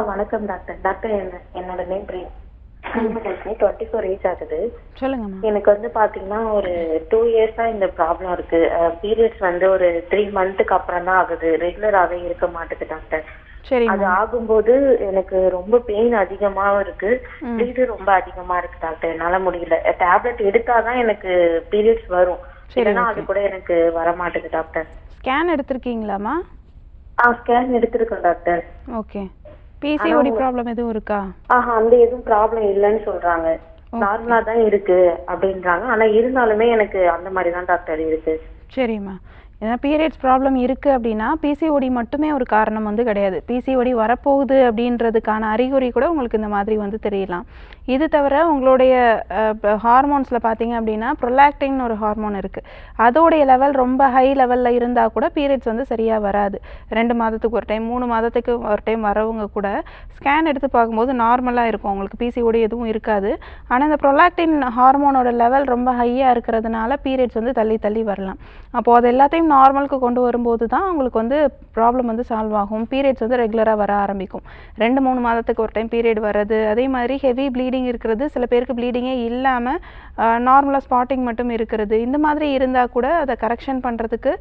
வணக்கம் டாக்டர். டாக்டர் என்னோட நேம் பிரேமதர்ஷினி, 24 ஏஜ் ஆகுது. சொல்லுங்கம்மா. எனக்கு வந்து பாத்தீங்கன்னா ஒரு 2 years-ஆ இந்த ப்ராப்ளம் இருக்கு. பீரியட்ஸ் வந்து ஒரு 3 months-க்கு அப்புறம் தான் ஆகுது, ரெகுலராகவே இருக்க மாட்டேங்குது டாக்டர். சரி. அது ஆகும்போது எனக்கு ரொம்ப பெயின் அதிகமாவும் இருக்கு, ப்ளீடு ரொம்ப அதிகமா இருக்கு டாக்டர். என்னால முடியல. டேப்லெட் எடுத்தாதான் எனக்கு பீரியட்ஸ் வரும், இல்லைன்னா அது கூட எனக்கு வர மாட்டேங்குது டாக்டர். ஸ்கேன் எடுத்திருக்கீங்களாமா? ஸ்கேன் எடுத்திருக்கேன் டாக்டர். ஓகே. பிசிஓடி ப்ராப்ளம் எதுவும் இருக்கா? அந்த எதுவும் ப்ராப்ளம் இல்லைன்னு சொல்றாங்க, நார்மலா தான் இருக்கு அப்படின்றாங்க. ஆனா இருந்தாலுமே எனக்கு அந்த மாதிரி தான் டாக்டர் இருக்கு. சரிம்மா. ஏன்னா பீரியட்ஸ் ப்ராப்ளம் இருக்குது அப்படின்னா பிசிஓடி மட்டுமே ஒரு காரணம் வந்து கிடையாது. பிசிஓடி வரப்போகுது அப்படின்றதுக்கான அறிகுறி கூட உங்களுக்கு இந்த மாதிரி வந்து தெரியலாம். இது தவிர உங்களுடைய ஹார்மோன்ஸில் பார்த்தீங்க அப்படின்னா ப்ரொலாக்டின் ஒரு ஹார்மோன் இருக்குது, அதோடைய லெவல் ரொம்ப ஹை லெவலில் இருந்தால் கூட பீரியட்ஸ் வந்து சரியாக வராது. 2 மாதத்துக்கு ஒரு டைம், 3 மாதத்துக்கு ஒரு டைம் வரவங்க கூட ஸ்கேன் எடுத்து பார்க்கும்போது நார்மலாக இருக்கும், உங்களுக்கு பிசிஓடி எதுவும் இருக்காது. ஆனால் இந்த ப்ரொலாக்டின் ஹார்மோனோட லெவல் ரொம்ப ஹையாக இருக்கிறதுனால பீரியட்ஸ் வந்து தள்ளி வரலாம். அப்போது அது எல்லாத்தையும் நார்மலுக்கு கொண்டு வரும்போது தான் உங்களுக்கு வந்து ப்ராப்ளம் வந்து சால்வ் ஆகும், பீரியட்ஸ் வந்து ரெகுலராக வர ஆரம்பிக்கும். 2-3 மாதத்துக்கு ஒரு டைம் பீரியட் வர்றது, அதே மாதிரி ஹெவி ப்ளீடிங் இருக்கிறது, சில பேருக்கு ப்ளீடிங்கே இல்லாமல் நார்மலாக ஸ்பாட்டிங் மட்டும் இருக்கிறது, இந்த மாதிரி இருந்தால் கூட அதை கரெக்ஷன் பண்ணுறதுக்கு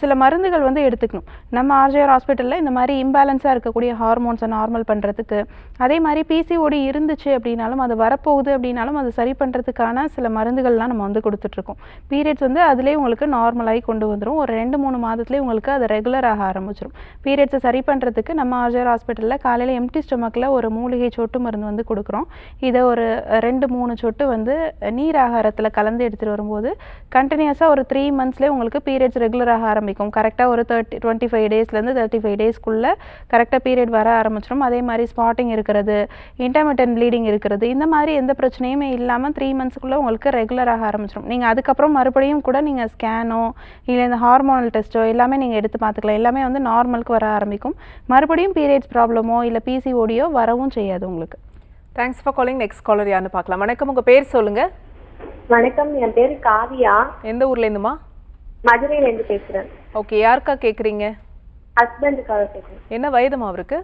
சில மருந்துகள் வந்து எடுத்துக்கணும். நம்ம ஆர்ஜிஆர் ஹாஸ்பிட்டலில் இந்த மாதிரி இம்பேலன்ஸாக இருக்கக்கூடிய ஹார்மோன்ஸை நார்மல் பண்ணுறதுக்கு, அதே மாதிரி பிசிஓடி இருந்துச்சு அப்படின்னாலும் அது வரப்போகுது அப்படின்னாலும் அது சரி பண்ணுறதுக்கான சில மருந்துகள்லாம் நம்ம வந்து கொடுத்துட்ருக்கோம். பீரியட்ஸ் வந்து அதிலே உங்களுக்கு நார்மலாகி கொண்டு வந்துடும். ஒரு 2-3 மாதத்துலேயே உங்களுக்கு அது ரெகுலர் ஆக ஆரம்பிச்சிடும். பீரியட்ஸை சரி பண்ணுறதுக்கு நம்ம ஆர்ஜிஆர் ஹாஸ்பிட்டலில் காலையில் எம்டி ஸ்டொமக்கில் ஒரு மூலிகை சொட்டு மருந்து வந்து கொடுக்குறோம். இதை ஒரு 2-3 சொட்டு வந்து நீர் ஆகாரத்தில் கலந்து எடுத்துகிட்டு வரும்போது கண்டினியூஸாக ஒரு 3 monthsலேயே உங்களுக்கு பீரியட்ஸ் ரெகுலராக ஆரம்பிக்கும். கரெக்டாக ஒரு 25 டேஸ்லேருந்து 35 டேஸ்க்குள்ளே கரெக்டாக பீரியட் வர ஆரம்பிச்சிடும். அதே மாதிரி ஸ்பாட்டிங் இருக்கிறது, இன்டர்மிட்டன்ட் ப்ளீடிங் இருக்கிறது, இந்த மாதிரி எந்த பிரச்சனையுமே இல்லாமல் 3 monthsக்குள்ளே உங்களுக்கு ரெகுலராக ஆரம்பிச்சிடும். நீங்கள் அதுக்கப்புறம் மறுபடியும் கூட நீங்கள் ஸ்கேனோ இல்லை இந்த ஹார்மோனல் டெஸ்ட்டோ எல்லாமே நீங்கள் எடுத்து பார்த்துக்கலாம். எல்லாமே வந்து நார்மலுக்கு வர ஆரம்பிக்கும். மறுபடியும் பீரியட்ஸ் ப்ராப்ளமோ இல்லை பிசிஓடியோ வரவும் செய்யாது உங்களுக்கு. Thanks for calling. Next caller யாருன்னு பார்க்கலாம். வணக்கம், உங்கள் பேர் சொல்லுங்கள். வணக்கம், என் பேர் காவியா. எந்த ஊர்லேருந்துமா? மதுரையிலேருந்து பேசுகிறேன். ஓகே, யாருக்கா கேட்குறீங்க? ஹஸ்பண்டுக்காக பேசுகிறேன். என்ன வயதுமா அவருக்கு?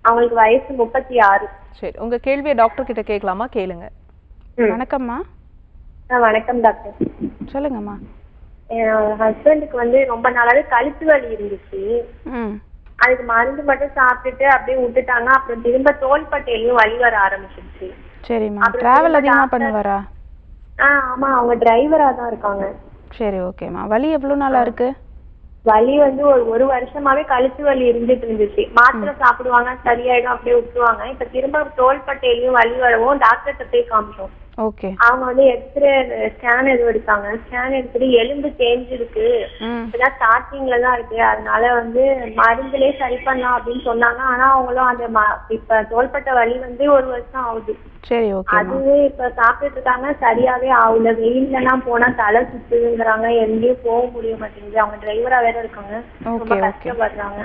அவங்களுக்கு வயசு 36. சரி, உங்கள் கேள்வியை டாக்டர் கிட்ட கேட்கலாமா? கேளுங்க. வணக்கம்மா. வணக்கம் டாக்டர். சொல்லுங்கம்மா. என் ஹஸ்பண்டுக்கு வந்து ரொம்ப நாளாவே கழுத்து வலி இருந்துச்சு. அதுக்கு மருந்து மட்டும் சாப்பிட்டுட்டு அப்படியே விட்டுட்டாங்க. அப்புறம் திரும்ப தோள்பட்டையிலயும் வலி வர ஆரம்பிச்சிருச்சு. சரிம்மா. டிராவல் அதிகமா பண்ணுவாரா? ஆமா, அவங்க டிரைவரா தான் இருக்காங்க. சரி, ஓகேம்மா. வலி எவ்வளவு நாளா இருக்கு? வலி வந்து ஒரு வருஷமாவே கழுத்து வலி இருந்துட்டு இருந்துச்சு. மாத்திரை சாப்பிடுவாங்க, சரியாயிடும், அப்படியே விட்டுருவாங்க. இப்ப திரும்ப தோள்பட்டையிலயும் வலி வரவும் டாக்டர்கிட்ட போய் காமிச்சோம். ஓகே. அவங்க வந்து எக்ஸ்ரே ஸ்கேன் எதுவும் எடுத்தாங்க. ஸ்கேன் எடுத்துட்டு எலும்பு தேஞ்சிருக்கு, இப்பதான் ஸ்டார்டிங்ல தான் இருக்கு, அதனால வந்து மருந்துலயே சரி பண்ணலாம் அப்படின்னு சொன்னாங்க. ஆனா அவங்களும் அந்த இப்ப தோள்பட்ட வலி வந்து 1 வருஷம் ஆகுது. சரி, ஓகே. அதுவே இப்ப சாப்பிட்டுட்டு இருக்காங்க, சரியாவே ஆகல. வெயில்ல எல்லாம் போனா தலை சுத்துங்கிறாங்க, எங்கேயும் போக முடிய மாட்டேங்குது. அவங்க டிரைவரா வேற இருக்காங்க, ரொம்ப கஷ்டப்படுறாங்க.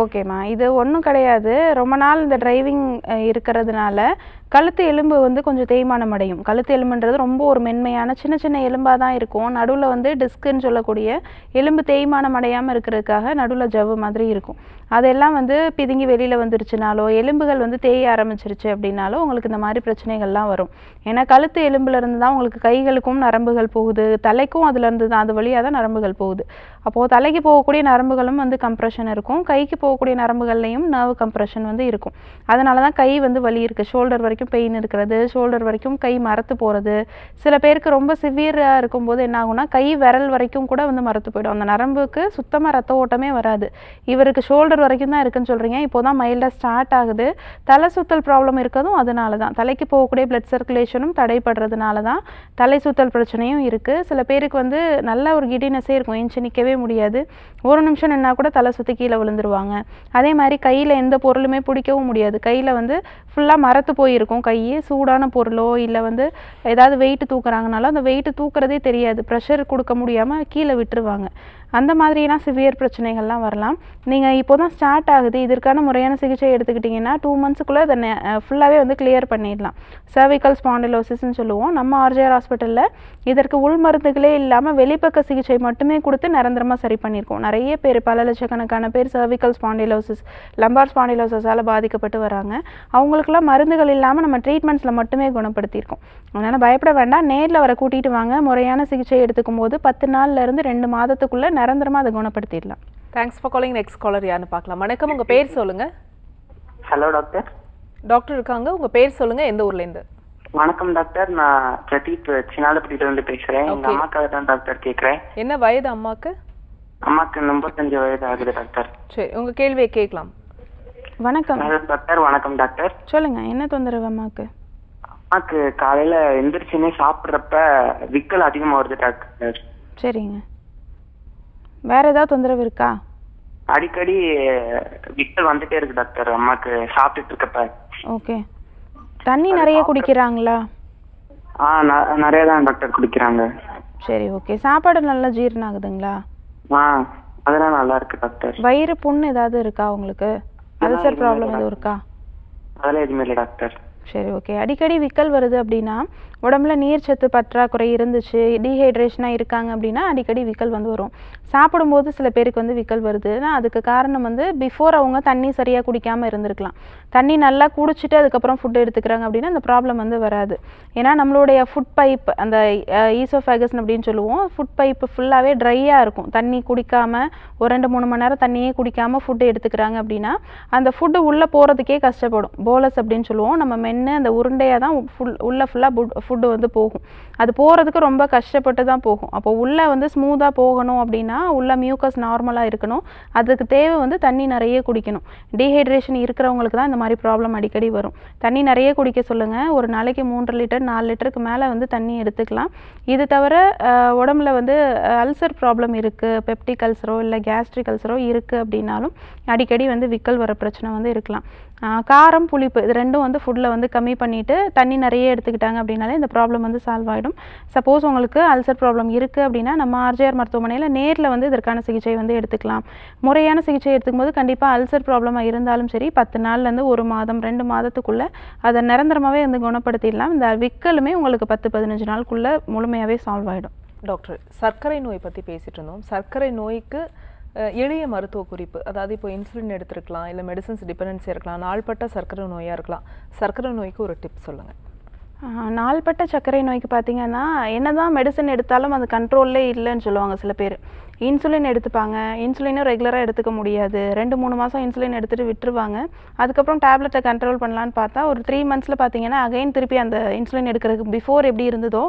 ஓகேம்மா, இது ஒன்றும் கிடையாது. ரொம்ப நாள் இந்த டிரைவிங் இருக்கிறதுனால கழுத்து எலும்பு வந்து கொஞ்சம் தேய்மானம் அடையும். கழுத்து எலும்புன்றது ரொம்ப ஒரு மென்மையான சின்ன சின்ன எலும்பாக தான் இருக்கும். நடுவில் வந்து டிஸ்க்குன்னு சொல்லக்கூடிய எலும்பு தேய்மானம் அடையாமல் இருக்கிறதுக்காக நடுவில் ஜவ்வு மாதிரி இருக்கும். அதெல்லாம் வந்து பிதுங்கி வெளியில் வந்துருச்சுனாலோ எலும்புகள் வந்து தேய ஆரம்பிச்சிருச்சு அப்படின்னாலோ உங்களுக்கு இந்த மாதிரி பிரச்சனைகள்லாம் வரும். ஏன்னா கழுத்து எலும்புலேருந்து தான் உங்களுக்கு கைகளுக்கும் நரம்புகள் போகுது, தலைக்கும் அதுலேருந்து தான், அது வழியாக தான் நரம்புகள் போகுது. அப்போது தலைக்கு போகக்கூடிய நரம்புகளும் வந்து கம்ப்ரெஷன் இருக்கும், கைக்கு போகக்கூடிய நரம்புகள்லையும் நர்வ் கம்ப்ரெஷன் வந்து இருக்கும். அதனால தான் கை வந்து வலி இருக்குது, ஷோல்டர் வரைக்கும் பெயின் இருக்கிறது, ஷோல்டர் வரைக்கும் கை மரத்து போகிறது. சில பேருக்கு ரொம்ப சிவியராக இருக்கும்போது என்ன ஆகும்னா கை விரல் வரைக்கும் கூட வந்து மரத்து போயிடும். அந்த நரம்புக்கு சுத்தமாக ரத்த ஓட்டமே வராது. இவருக்கு ஷோல்டர் வரைக்கும் தான் இருக்குன்னு சொல்கிறீங்க, இப்போ தான் மைல்டாக ஸ்டார்ட் ஆகுது. தலை சுத்தல் ப்ராப்ளம் இருக்கிறதும் அதனால தான், தலைக்கு போகக்கூடிய பிளட் சர்க்குலேஷனும் தடைப்படுறதுனால தான் தலை சுத்தல் பிரச்சனையும் இருக்குது. சில பேருக்கு வந்து நல்ல ஒரு கிடினஸே இருக்கும், எஞ்சி நிற்கவே முடியாது, ஒரு நிமிஷம் நின்னா கூட தலை சுற்றி கீழே விழுந்துருவாங்க. அதே மாதிரி கையில் எந்த பொருளுமே பிடிக்கவும் முடியாது, கையில் வந்து ஃபுல்லாக மரத்து போயிருக்கும். கை சூடான பொருளோ இல்லை வந்து ஏதாவது வெயிட்டு தூக்குறாங்கனாலும் அந்த வெயிட்டு தூக்குறதே தெரியாது, ப்ரெஷர் கொடுக்க முடியாமல் கீழே விட்டுருவாங்க. அந்த மாதிரிலாம் சிவியர் பிரச்சனைகள்லாம் வரலாம். நீங்கள் இப்போ தான் ஸ்டார்ட் ஆகுது, இதற்கான முறையான சிகிச்சை எடுத்துக்கிட்டிங்கன்னா 2 மந்த்ஸுக்குள்ளே அதை ஃபுல்லாகவே வந்து கிளியர் பண்ணிடலாம். சர்விக்கல் ஸ்பாண்டிலோசிஸ்ன்னு சொல்லுவோம். நம்ம ஆர்ஜிஆர் ஹாஸ்பிட்டலில் இதற்கு உள் மருந்துகளே இல்லாமல் வெளிப்பக்க சிகிச்சை மட்டுமே கொடுத்து நிரந்தரமாக சரி பண்ணியிருக்கோம். நிறைய பேர், பல லட்சக்கணக்கான பேர் சர்விக்கல் ஸ்பாண்டிலோசிஸ், லம்பார் ஸ்பாண்டிலோசிஸால் பாதிக்கப்பட்டு வராங்க. அவங்களுக்குலாம் மருந்துகள் இல்லாமல் நம்ம ட்ரீட்மெண்ட்ஸில் மட்டுமே குணப்படுத்தியிருக்கோம். அதனால் பயப்பட வேண்டாம், நேரில் வர கூட்டிகிட்டு வாங்க. முறையான சிகிச்சை எடுத்துக்கும் போது 10 நாள்லேருந்து 2 மாதத்துக்குள்ளே நிரந்தரமாக அதை குணப்படுத்திடலாம். Thanks for calling. Next caller யாருன்னு பார்க்கலாம். வணக்கம், உங்கள் பேர் சொல்லுங்கள். Hello doctor. டாக்டர் இருக்காங்க, உங்கள் பேர் சொல்லுங்கள், எந்த ஊர்லேருந்து? வணக்கம் டாக்டர், நான் பிரதீப் சின்னாலப்பட்டியிலிருந்து பேசுகிறேன். எங்கள் அம்மாக்காக தான் டாக்டர் கேட்குறேன். என்ன வயது அம்மாவுக்கு? அம்மாவுக்கு 35 வயது ஆகுது டாக்டர். சரி, உங்கள் கேள்வியை கேட்கலாம். வணக்கம் டாக்டர். வணக்கம் டாக்டர். சொல்லுங்கள், என்ன தொந்தரவு அம்மாவுக்கு? அம்மாவுக்கு காலையில் எந்திரிச்சுன்னே சாப்பிட்றப்ப விக்கல் அதிகமாக வருது டாக்டர். சரிங்க, வேற ஏதாவது தொந்தரவு இருக்கா? அடிக்கடி விக்கல் வந்துட்டே இருக்கு டாக்டர் அம்மாவுக்கு சாப்பிட்டுட்டு இருக்கப்ப. ஓகே, தண்ணி நிறைய குடிக்கிறாங்களா? நிறைய தான் டாக்டர் குடிக்கிறாங்க. சரி, ஓகே. சாப்பாடு நல்லா ஜீரணம் ஆகுதுங்களா? அதெல்லாம் நல்லா இருக்கு டாக்டர். வயிறு புண்ணு ஏதாவது இருக்கா உங்களுக்கு? அல்சர் ப்ராப்ளம் எதுவும் இருக்கா? அதெல்லாம் எதுவுமே இல்லை டாக்டர். சரி, ஓகே. அடிக்கடி விக்கல் வருது அப்படின்னா உடம்புல நீர்ச்சத்து பற்றாக்குறை இருந்துச்சு, டீஹைட்ரேஷனாக இருக்காங்க அப்படின்னா அடிக்கடி விக்கல் வந்து வரும். சாப்பிடும்போது சில பேருக்கு வந்து விக்கல் வருதுன்னா அதுக்கு காரணம் வந்து பிஃபோர் அவங்க தண்ணி சரியாக குடிக்காமல் இருந்திருக்கலாம். தண்ணி நல்லா குடிச்சிட்டு அதுக்கப்புறம் ஃபுட்டு எடுத்துக்கிறாங்க அப்படின்னா அந்த ப்ராப்ளம் வந்து வராது. ஏன்னா நம்மளுடைய ஃபுட் பைப், அந்த ஈசோஃபேகஸ் அப்படின்னு சொல்லுவோம், ஃபுட் பைப்பு ஃபுல்லாகவே ட்ரையாக இருக்கும். தண்ணி குடிக்காமல் ஒரு 2-3 மணி நேரம் தண்ணியே குடிக்காமல் ஃபுட்டு எடுத்துக்கிறாங்க அப்படின்னா அந்த ஃபுட்டு உள்ளே போகிறதுக்கே கஷ்டப்படும். போலஸ் அப்படின்னு சொல்லுவோம். நம்ம மென்று அந்த உருண்டையாக தான் உள்ளே ஃபுல்லாக ஃபுட்டு வந்து போகும். அது போகிறதுக்கு ரொம்ப கஷ்டப்பட்டு தான் போகும். அப்போ உள்ளே வந்து ஸ்மூத்தாக போகணும் அப்படின்னா உள்ள மியூக்கஸ் நார்மலாக இருக்கணும். அதுக்கு தேவை வந்து தண்ணி நிறைய குடிக்கணும். டீஹைட்ரேஷன் இருக்கிறவங்களுக்கு தான் இந்த மாதிரி ப்ராப்ளம் அடிக்கடி வரும். தண்ணி நிறைய குடிக்க சொல்லுங்கள். ஒரு நாளைக்கு 3 லிட்டர் 4 லிட்டருக்கு மேலே வந்து தண்ணி எடுத்துக்கலாம். இது தவிர உடம்புல வந்து அல்சர் ப்ராப்ளம் இருக்குது, பெப்டிக் அல்சரோ இல்லை கேஸ்ட்ரிக் அல்சரோ இருக்குது அப்படின்னாலும் அடிக்கடி வந்து விக்கல் வர பிரச்சனை வந்து இருக்கலாம். காரம், புளிப்பு இது ரெண்டும் வந்து ஃபுட்டில் வந்து கம்மி பண்ணிவிட்டு தண்ணி நிறைய எடுத்துக்கிட்டாங்க அப்படின்னாலே இந்த ப்ராப்ளம் வந்து சால்வ் ஆகிடும். சப்போஸ் உங்களுக்கு அல்சர் ப்ராப்ளம் இருக்குது அப்படின்னா நம்ம ஆர்ஜிஆர் மருத்துவமனையில் நேரில் வந்து இதற்கான சிகிச்சை வந்து எடுத்துக்கலாம். முறையான சிகிச்சை எடுத்துக்கும் போது கண்டிப்பாக அல்சர் ப்ராப்ளமாக இருந்தாலும் சரி 10 நாள்லேருந்து 1 மாதம் 2 மாதத்துக்குள்ளே அதை நிரந்தரமாகவே வந்து குணப்படுத்திடலாம். இந்த விக்கலுமே உங்களுக்கு 10-15 நாளுக்குள்ளே முழுமையாகவே சால்வ் ஆகிடும். டாக்டர், சர்க்கரை நோய் பற்றி பேசிகிட்டு இருந்தோம். சர்க்கரை நோய்க்கு எளிய மருத்துவ குறிப்பு, அதாவது இப்போ இன்சுலின் எடுத்துருக்கலாம், இல்லை மெடிசன்ஸ் டிபெண்டன்சி இருக்கலாம், நாள்பட்ட சர்க்கரை நோயாக இருக்கலாம். சர்க்கரை நோய்க்கு ஒரு டிப் சொல்லுங்கள். நாள்பட்ட சர்க்கரை நோய்க்கு பார்த்தீங்கன்னா என்னதான் மெடிசன் எடுத்தாலும் அது கண்ட்ரோல்லே இல்லைன்னு சொல்லுவாங்க சில பேர். இன்சுலின் எடுத்துப்பாங்க, இன்சுலினும் ரெகுலராக எடுத்துக்க முடியாது, 2-3 மாதம் இன்சுலின் எடுத்துகிட்டு விட்டுருவாங்க. அதுக்கப்புறம் டேப்லெட்டை கண்ட்ரோல் பண்ணலான்னு பார்த்தா ஒரு 3 மந்த்ஸில் பார்த்தீங்கன்னா அகைன் திருப்பி அந்த இன்சுலின் எடுக்கிறதுக்கு பிஃபோர் எப்படி இருந்ததோ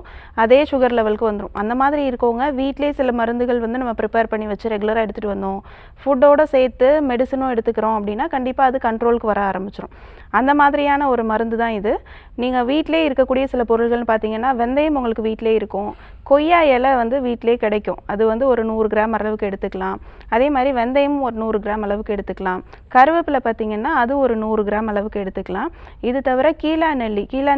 அதே சுகர் லெவலுக்கு வந்துடும். அந்த மாதிரி இருக்கவங்க வீட்டிலே சில மருந்துகள் வந்து நம்ம ப்ரிப்பேர் பண்ணி வச்சு ரெகுலராக எடுத்துகிட்டு வந்தோம், ஃபுட்டோடு சேர்த்து மெடிசனும் எடுத்துக்கிறோம் அப்படின்னா கண்டிப்பாக அது கண்ட்ரோலுக்கு வர ஆரம்பிச்சிடும். அந்த மாதிரியான ஒரு மருந்து தான் இது. நீங்கள் வீட்டிலே இருக்கக்கூடிய சில பொருள்கள்னு பார்த்தீங்கன்னா வெந்தயம் உங்களுக்கு வீட்டிலே இருக்கும், கொய்யா இலை வந்து வீட்டிலே கிடைக்கும், அது வந்து ஒரு 100 கிராம் அளவுக்கு எடுத்துக்கலாம். அதே மாதிரி வெந்தயமும் ஒரு 100 கிராம் அளவுக்கு எடுத்துக்கலாம். கருவேப்பிலை பார்த்தீங்கன்னா அது ஒரு 100 கிராம் அளவுக்கு எடுத்துக்கலாம். இது தவிர கீழா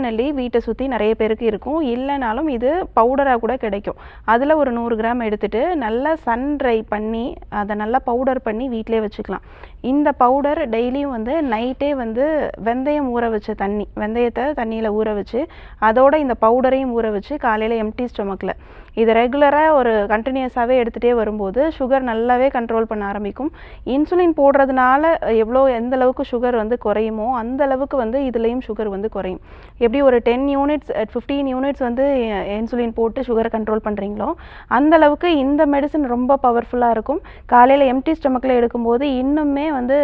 நெல்லி வீட்டை சுற்றி நிறைய பேருக்கு இருக்கும், இல்லைனாலும் இது பவுடராக கூட கிடைக்கும். அதில் ஒரு 100 கிராம் எடுத்துகிட்டு நல்லா சன் ட்ரை பண்ணி அதை நல்லா பவுடர் பண்ணி வீட்டிலே வச்சுக்கலாம். இந்த பவுடர் டெய்லியும் வந்து நைட்டே வந்து வெந்தயம் ஊற வச்ச வெந்தயத்தை தண்ணியில் ஊற வச்சு அதோட இந்த பவுடரையும் ஊற வச்சு காலையில் எம்டி ஸ்டொமக்கில் இது ரெகுலராக ஒரு கண்டினியூஸாகவே எடுத்துகிட்டே வரும்போது சுகர் நல்லாவே கண்ட்ரோல் பண்ண ஆரம்பிக்கும். இன்சுலின் போடுறதுனால எந்த அளவுக்கு சுகர் வந்து குறையுமோ அந்த அளவுக்கு வந்து இதுலேயும் சுகர் வந்து குறையும். எப்படி ஒரு 10 யூனிட்ஸ் 15 யூனிட்ஸ் வந்து இன்சுலின் போட்டு சுகரை கண்ட்ரோல் பண்ணுறீங்களோ அந்த அளவுக்கு இந்த மெடிசன் ரொம்ப பவர்ஃபுல்லாக இருக்கும். காலையில் எம்டி ஸ்டொமக்கில் எடுக்கும்போது இன்னுமே வந்து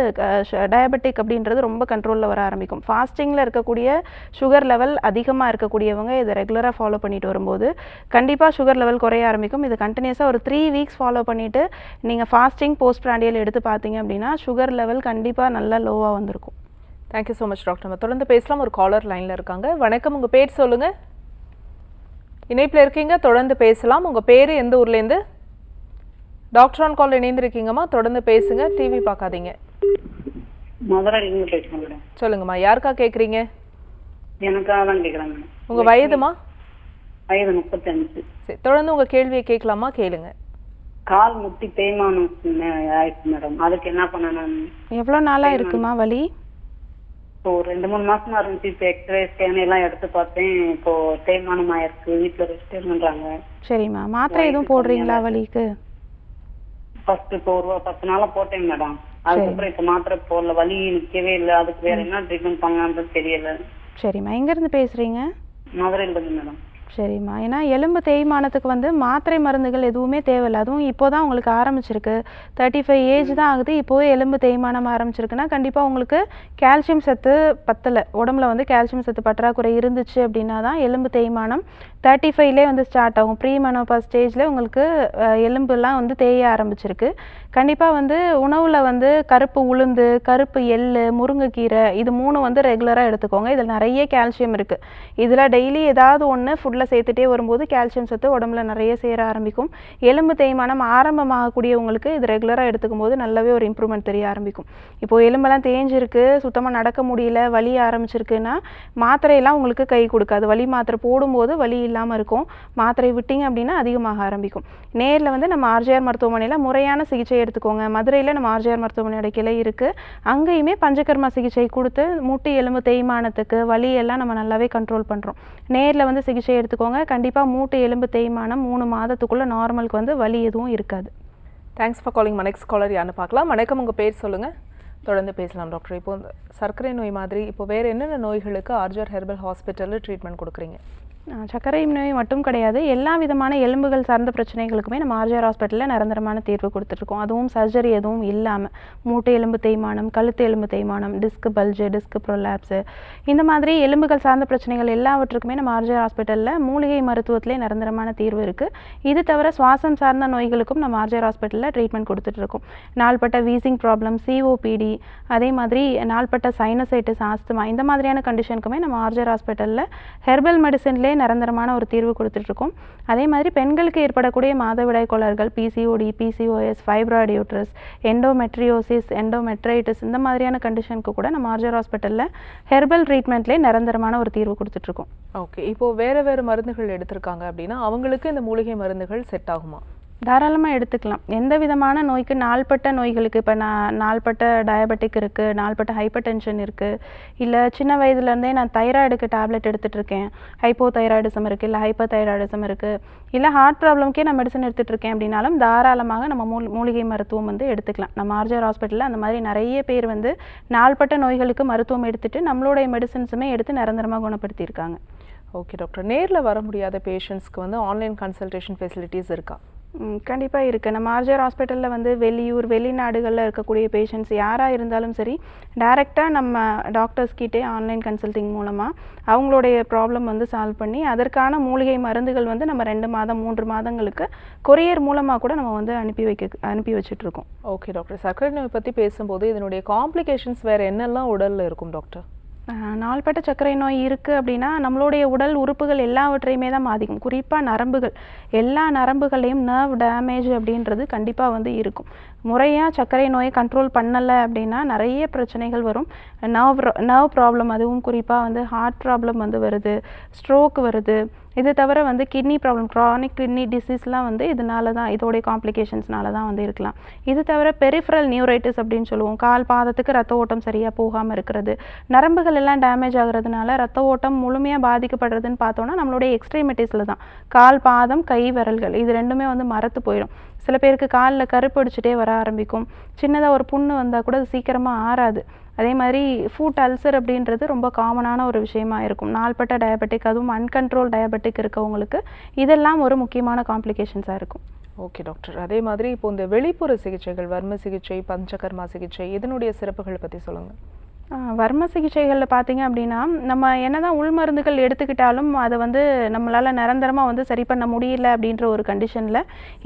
டயபெட்டிக் அப்படின்றது ரொம்ப கண்ட்ரோலில் வர ஆரம்பிக்கும். ஃபாஸ்டிங்கில் இருக்கக்கூடிய சுகர் லெவல் அதிகமாக இருக்கக்கூடியவங்க இதை ரெகுலராக ஃபாலோ பண்ணிட்டு வரும்போது கண்டிப்பாக சுகர் லெவல் குறைய ஆரம்பிக்கும். இது கண்டினியூஸாக ஒரு 3 வீக்ஸ் ஃபாலோ பண்ணிவிட்டு நீங்கள் ஃபாஸ்டிங் போஸ்ட் பிராண்டியல் எடுத்து பார்த்தீங்க அப்படின்னா சுகர் லெவல் கண்டிப்பாக நல்லா லோவாக வந்திருக்கும். Thank you so much doctor. நம்ம தொடர்ந்து பேசலாம். ஒரு காலர் லைனில் இருக்காங்க. வணக்கம், உங்கள் பேர் சொல்லுங்கள். இணைப்பில் இருக்கீங்க, தொடர்ந்து பேசலாம். உங்கள் பேர் எந்த ஊர்லேருந்து? டாக்டர் ஆன் கால் இணைந்திருக்கீங்கம்மா, தொடர்ந்து பேசுங்க, டிவி பார்க்காதீங்க. சொல்லுங்கம்மா, யாருக்கா கேட்குறீங்க? எனக்காக தான் கேட்குறாங்க. உங்கள் வயதுமா? வயது 35. சரி, தொடர்ந்து உங்கள் கேள்வியை கேட்கலாமா? கேளுங்க. கால் முட்டி தேய்மானம் ஆயிடுச்சு மேடம், அதுக்கு என்ன பண்ணணும்? எவ்வளோ நாளாக இருக்குமா வலி? இப்போ 2-3 மாசமா இருந்துச்சு. இப்போ எக்ஸ்ரே ஸ்கேன் எல்லாம் எடுத்து பார்த்தேன், இப்போ தேய்மானம் ஆயிருக்கு, வீட்டில் ரெஸ்ட் எடுன்றாங்க. சரிம்மா, மாத்திரை எதுவும் போடுறீங்களா வலிக்கு? ஃபர்ஸ்ட் இப்போ ஒரு 10 நாளா போட்டேன் மேடம், அதுக்கப்புறம் இப்போ மாத்திரை போடல, வலி நிற்கவே இல்லை. அதுக்கு வேற என்ன ட்ரீட்மெண்ட் பண்ணலான்றது தெரியல. சரிம்மா, எங்கேருந்து பேசுகிறீங்க? மதுரையிலிருந்து மேடம். சரிம்மா, ஏன்னா எலும்பு தேய்மானத்துக்கு வந்து மாத்திரை மருந்துகள் எதுவுமே தேவையில்லை. அதுவும் இப்போ தான் உங்களுக்கு ஆரம்பிச்சிருக்கு, 35 ஏஜ் தான் ஆகுது, இப்போவே எலும்பு தேய்மானம் ஆரம்பிச்சிருக்குன்னா கண்டிப்பாக உங்களுக்கு கால்சியம் சத்து பத்தலை, உடம்புல வந்து கால்சியம் சத்து பற்றாக்குறை இருந்துச்சு அப்படின்னா தான் எலும்பு தேய்மானம் 35லே வந்து ஸ்டார்ட் ஆகும். ப்ரீ மெனோபாஸ் ஸ்டேஜில் உங்களுக்கு எலும்புலாம் வந்து தேய ஆரம்பிச்சிருக்கு. கண்டிப்பாக வந்து உணவில் வந்து கருப்பு உளுந்து, கருப்பு எள்ளு, முருங்கைக்கீரை இது 3 வந்து ரெகுலராக எடுத்துக்கோங்க. இதில் நிறைய கால்சியம் இருக்குது. இதில் டெய்லி ஏதாவது ஒன்று ஃபுட்டில் சேர்த்துட்டே வரும்போது கால்சியம் சத்து உடம்புல நிறைய சேர ஆரம்பிக்கும். எலும்பு தேய்மானம் ஆரம்பமாகக்கூடியவங்களுக்கு இது ரெகுலராக எடுத்துக்கும் போது நல்லாவே ஒரு இம்ப்ரூவ்மெண்ட் தெரிய ஆரம்பிக்கும். இப்போது எலும்பெல்லாம் தேஞ்சிருக்கு, சுத்தமாக நடக்க முடியல, வலி ஆரம்பிச்சிருக்குன்னா மாத்திரையெல்லாம் உங்களுக்கு கை கொடுக்காது. வலி மாத்திரை போடும்போது வலி இல்லாமல் இருக்கும், மாத்திரை விட்டீங்க அப்படின்னா அதிகமாக ஆரம்பிக்கும். நேரில் வந்து நம்ம ஆர்ஜிஆர் மருத்துவமனையில் முறையான சிகிச்சை எடுத்துக்கோங்க. மதுரையில் நம்ம ஆர்ஜிஆர் மருத்துவமனையோட கிளை இருக்குது, அங்கேயுமே பஞ்சகர்மா சிகிச்சை கொடுத்து முட்டி எலும்பு தேய்மானத்துக்கு வலியெல்லாம் நம்ம நல்லாவே கண்ட்ரோல் பண்ணுறோம். நேரில் வந்து சிகிச்சை எடுத்துக்கோங்க. கண்டிப்பாக மூட்டு எலும்பு தேய்மானம் 3 மாதத்துக்குள்ளே நார்மலுக்கு வந்து வலி எதுவும் இருக்காது. Thanks for calling. Next caller யாருன்னு பார்க்கலாம். வணக்கம், உங்கள் பேர் சொல்லுங்கள், தொடர்ந்து பேசலாம் டாக்டர். இப்போ சர்க்கரை நோய் மாதிரி இப்போ வேறு என்னென்ன நோய்களுக்கு ஆர்ஜிஆர் ஹெர்பல் ஹாஸ்பிட்டலில் ட்ரீட்மெண்ட் கொடுக்குறீங்க? சர்க்கரை நோய் மட்டும் கிடையாது, எல்லா விதமான எலும்புகள் சார்ந்த பிரச்சனைகளுக்குமே நம்ம ஆர்ஜிஆர் ஹாஸ்பிட்டலில் நிரந்தரமான தீர்வு கொடுத்துட்ருக்கோம். அதுவும் சர்ஜரி எதுவும் இல்லாமல் மூட்டை எலும்பு தேய்மானம், கழுத்து எலும்பு தேய்மானம், டிஸ்க் பல்ஜு, டிஸ்க் ப்ரொலாப்ஸு, இந்த மாதிரி எலும்புகள் சார்ந்த பிரச்சனைகள் எல்லாவற்றுக்குமே நம்ம ஆர்ஜிஆர் ஹாஸ்பிட்டலில் மூலிகை மருத்துவத்திலே நிரந்தரமான தீர்வு இருக்குது. இது தவிர சுவாசம் சார்ந்த நோய்களுக்கும் நம்ம ஆர்ஜிஆர் ஹாஸ்பிட்டலில் ட்ரீட்மெண்ட் கொடுத்துட்ருக்கோம். நாள்பட்ட வீசிங் ப்ராப்ளம், சிஓபிடி, அதே மாதிரி நாள்பட்ட சைனசைட்டிஸ், ஆஸ்துமா, இந்த மாதிரியான கண்டிஷனுக்குமே நம்ம ஆர்ஜிஆர் ஹாஸ்பிட்டலில் ஹெர்பல் மெடிசன்லேயே நிரந்தரமான ஒரு தீர்வு கொடுத்துட்ருக்கோம். அதே மாதிரி பெண்களுக்கு ஏற்படக்கூடிய மாதவிடாய் கோளாறுகள், PCOD, PCOS, fibroid uterus, endometriosis, endometritis, இந்த மாதிரியான கண்டிஷனுக்கு கூட நம்ம ஆர்ஜிஆர் ஹாஸ்பிட்டலில் ஹெர்பல் ட்ரீட்மெண்ட்லேயே நிரந்தரமான ஒரு தீர்வு கொடுத்துட்ருக்கோம். ஓகே, இப்போது வேறு மருந்துகள் எடுத்திருக்காங்க அப்படின்னா அவங்களுக்கு இந்த மூலிகை மருந்துகள் செட் ஆகுமா? தாராளமாக எடுத்துக்கலாம். எந்த விதமான நோய்க்கு, நாள்பட்ட நோய்களுக்கு, இப்போ நாள்பட்ட டயபெட்டிக் இருக்குது, நாள்பட்ட ஹைப்பர் டென்ஷன் இருக்குது, இல்லை சின்ன வயதுலேருந்தே நான் தைராய்டுக்கு டேப்லெட் எடுத்துகிட்ருக்கேன், ஹைப்போ தைராய்டிசம் இருக்குது, இல்லை ஹைப்பர் தைராய்டிசம் இருக்குது, இல்லை ஹார்ட் ப்ராப்ளம்க்கே நான் மெடிசன் எடுத்துகிட்ருக்கேன் அப்படின்னாலும் தாராளமாக நம்ம மூலிகை மருத்துவம் வந்து எடுத்துக்கலாம். நம்ம ஆர்ஜிஆர் ஹாஸ்பிட்டலில் அந்த மாதிரி நிறைய பேர் வந்து நாள்பட்ட நோய்களுக்கு மருத்துவம் எடுத்துகிட்டு நம்மளுடைய மெடிசன்ஸுமே எடுத்து நிரந்தரமாக குணப்படுத்தியிருக்காங்க. ஓகே டாக்டர், நேரில் வர முடியாத பேஷண்ட்ஸ்க்கு வந்து ஆன்லைன் கன்சல்டேஷன் ஃபெசிலிட்டிஸ் இருக்கா? கண்டிப்பாக இருக்குது. நம்ம ஆர்ஜிஆர் ஹாஸ்பிட்டலில் வந்து வெளியூர் வெளிநாடுகளில் இருக்கக்கூடிய பேஷண்ட்ஸ் யாராக இருந்தாலும் சரி, டைரெக்டாக நம்ம டாக்டர்ஸ்கிட்டே ஆன்லைன் கன்சல்டிங் மூலமாக அவங்களுடைய ப்ராப்ளம் வந்து சால்வ் பண்ணி அதற்கான மூலிகை மருந்துகள் வந்து நம்ம 2 மாதம் 3 மாதங்களுக்கு கொரியர் மூலமாக கூட நம்ம வந்து அனுப்பி வச்சுட்ருக்கோம். ஓகே டாக்டர், சர்க்கரை நோய் பற்றி பேசும்போது இதனுடைய காம்ப்ளிகேஷன்ஸ் வேறு என்னெல்லாம் உடலில் இருக்கும் டாக்டர்? நாள்பட்ட சர்க்கரை நோய் இருக்குது அப்படின்னா நம்மளுடைய உடல் உறுப்புகள் எல்லாவற்றையுமே தான் பாதிக்கும். குறிப்பாக நரம்புகள், எல்லா நரம்புகளையும் நர்வ் டேமேஜ் அப்படின்றது கண்டிப்பாக வந்து இருக்கும். முறையாக சர்க்கரை நோயை கண்ட்ரோல் பண்ணலை அப்படின்னா நிறைய பிரச்சனைகள் வரும். நர்வ் ப்ராப்ளம், அதுவும் குறிப்பாக வந்து ஹார்ட் ப்ராப்ளம் வந்து வருது, ஸ்ட்ரோக் வருது. இது தவிர வந்து கிட்னி ப்ராப்ளம், க்ரானிக் கிட்னி டிசீஸ்லாம் வந்து இதனால தான், இதோடைய காம்ப்ளிகேஷன்ஸ்னால தான் வந்து இருக்கலாம். இது தவிர பெரிஃபரல் நியூரைட்டிஸ் அப்படின்னு சொல்லுவோம். கால் பாதத்துக்கு ரத்த ஓட்டம் சரியாக போகாமல் இருக்கிறது, நரம்புகள் எல்லாம் டேமேஜ் ஆகுறதுனால ரத்த ஓட்டம் முழுமையாக பாதிக்கப்படுறதுன்னு பார்த்தோன்னா நம்மளுடைய எக்ஸ்ட்ரீமிட்டிஸில் தான். கால், பாதம், கை விரல்கள் இது ரெண்டுமே வந்து மரத்து போயிடும். சில பேருக்கு காலில் கருப்படிச்சுட்டே வர ஆரம்பிக்கும். சின்னதாக ஒரு புண்ணு வந்தால் கூட அது சீக்கிரமாக ஆறாது. அதே மாதிரி ஃபுட் அல்சர் அப்படின்றது ரொம்ப காமனான ஒரு விஷயமா இருக்கும். நாள்பட்ட டயபெட்டிக், அதுவும் அன்கண்ட்ரோல் டயபெட்டிக் இருக்கவங்களுக்கு இதெல்லாம் ஒரு முக்கியமான காம்ப்ளிகேஷன்ஸாக இருக்கும். ஓகே டாக்டர், அதே மாதிரி இப்போ இந்த வெளிப்புற சிகிச்சைகள், வர்ம சிகிச்சை, பஞ்சகர்மா சிகிச்சை, இதனுடைய சிறப்புகள் பற்றி சொல்லுங்கள். வர்ம சிகிச்சைகளில் பார்த்தீங்க அப்படின்னா நம்ம என்னதான் உள் மருந்துகள் எடுத்துக்கிட்டாலும் அதை வந்து நம்மளால் நிரந்தரமாக வந்து சரி பண்ண முடியல அப்படின்ற ஒரு கண்டிஷனில்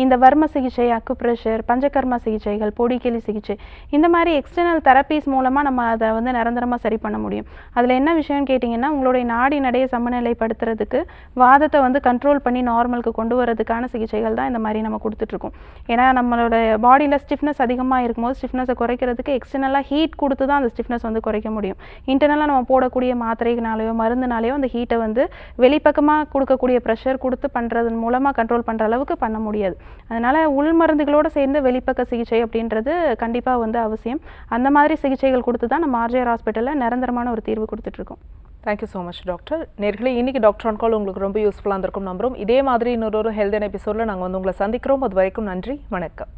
இந்த வர்ம சிகிச்சை, அக்குப்ரெஷர், பஞ்சகர்மா சிகிச்சைகள், பொடிக்கிளி சிகிச்சை, இந்த மாதிரி எக்ஸ்டர்னல் தெரப்பீஸ் மூலமாக நம்ம அதை வந்து நிரந்தரமாக சரி பண்ண முடியும். அதில் என்ன விஷயம்னு கேட்டிங்கன்னா, உங்களுடைய நாடி நடையை சமநிலைப்படுத்துறதுக்கு, வாதத்தை வந்து கண்ட்ரோல் பண்ணி நார்மலுக்கு கொண்டு வரதுக்கான சிகிச்சைகள் தான் இந்த மாதிரி நம்ம கொடுத்துட்ருக்கோம். ஏன்னா நம்மளோட பாடியில் ஸ்டிஃப்னஸ் அதிகமாக இருக்கும்போது ஸ்டிஃப்னஸை குறைக்கிறதுக்கு எக்ஸ்டர்னலாக ஹீட் கொடுத்து தான் அந்த ஸ்டிஃப்னஸ் வந்து குறைக்க முடியும். இன்டர்னலாக நம்ம போடக்கூடிய மாத்திரைனாலேயோ மருந்துனாலேயோ அந்த ஹீட்டை வந்து வெளிப்பக்கமாக கொடுக்கக்கூடிய ப்ரெஷர் கொடுத்து பண்ணுறதன் மூலமாக கண்ட்ரோல் பண்ணுற அளவுக்கு பண்ண முடியாது. அதனால் உள் மருந்துகளோடு சேர்ந்து வெளிப்பக்க சிகிச்சை அப்படின்றது கண்டிப்பாக வந்து அவசியம். அந்த மாதிரி சிகிச்சைகள் கொடுத்து தான் நம்ம ஆர்ஜிஆர் ஹாஸ்பிட்டலில் நிரந்தரமான ஒரு தீர்வு கொடுத்துட்ருக்கோம். Thank you so much doctor. நேர்களே, இன்றைக்கி டாக்டர் ஆன் கால் உங்களுக்கு ரொம்ப யூஸ்ஃபுல்லாக இருந்திருக்கும் நம்புகிறோம். இதே மாதிரி இன்னொரு ஹெல்த் எபிசோடில் நாங்கள் வந்து உங்களை சந்திக்கிறோம். அது வரைக்கும் நன்றி, வணக்கம்.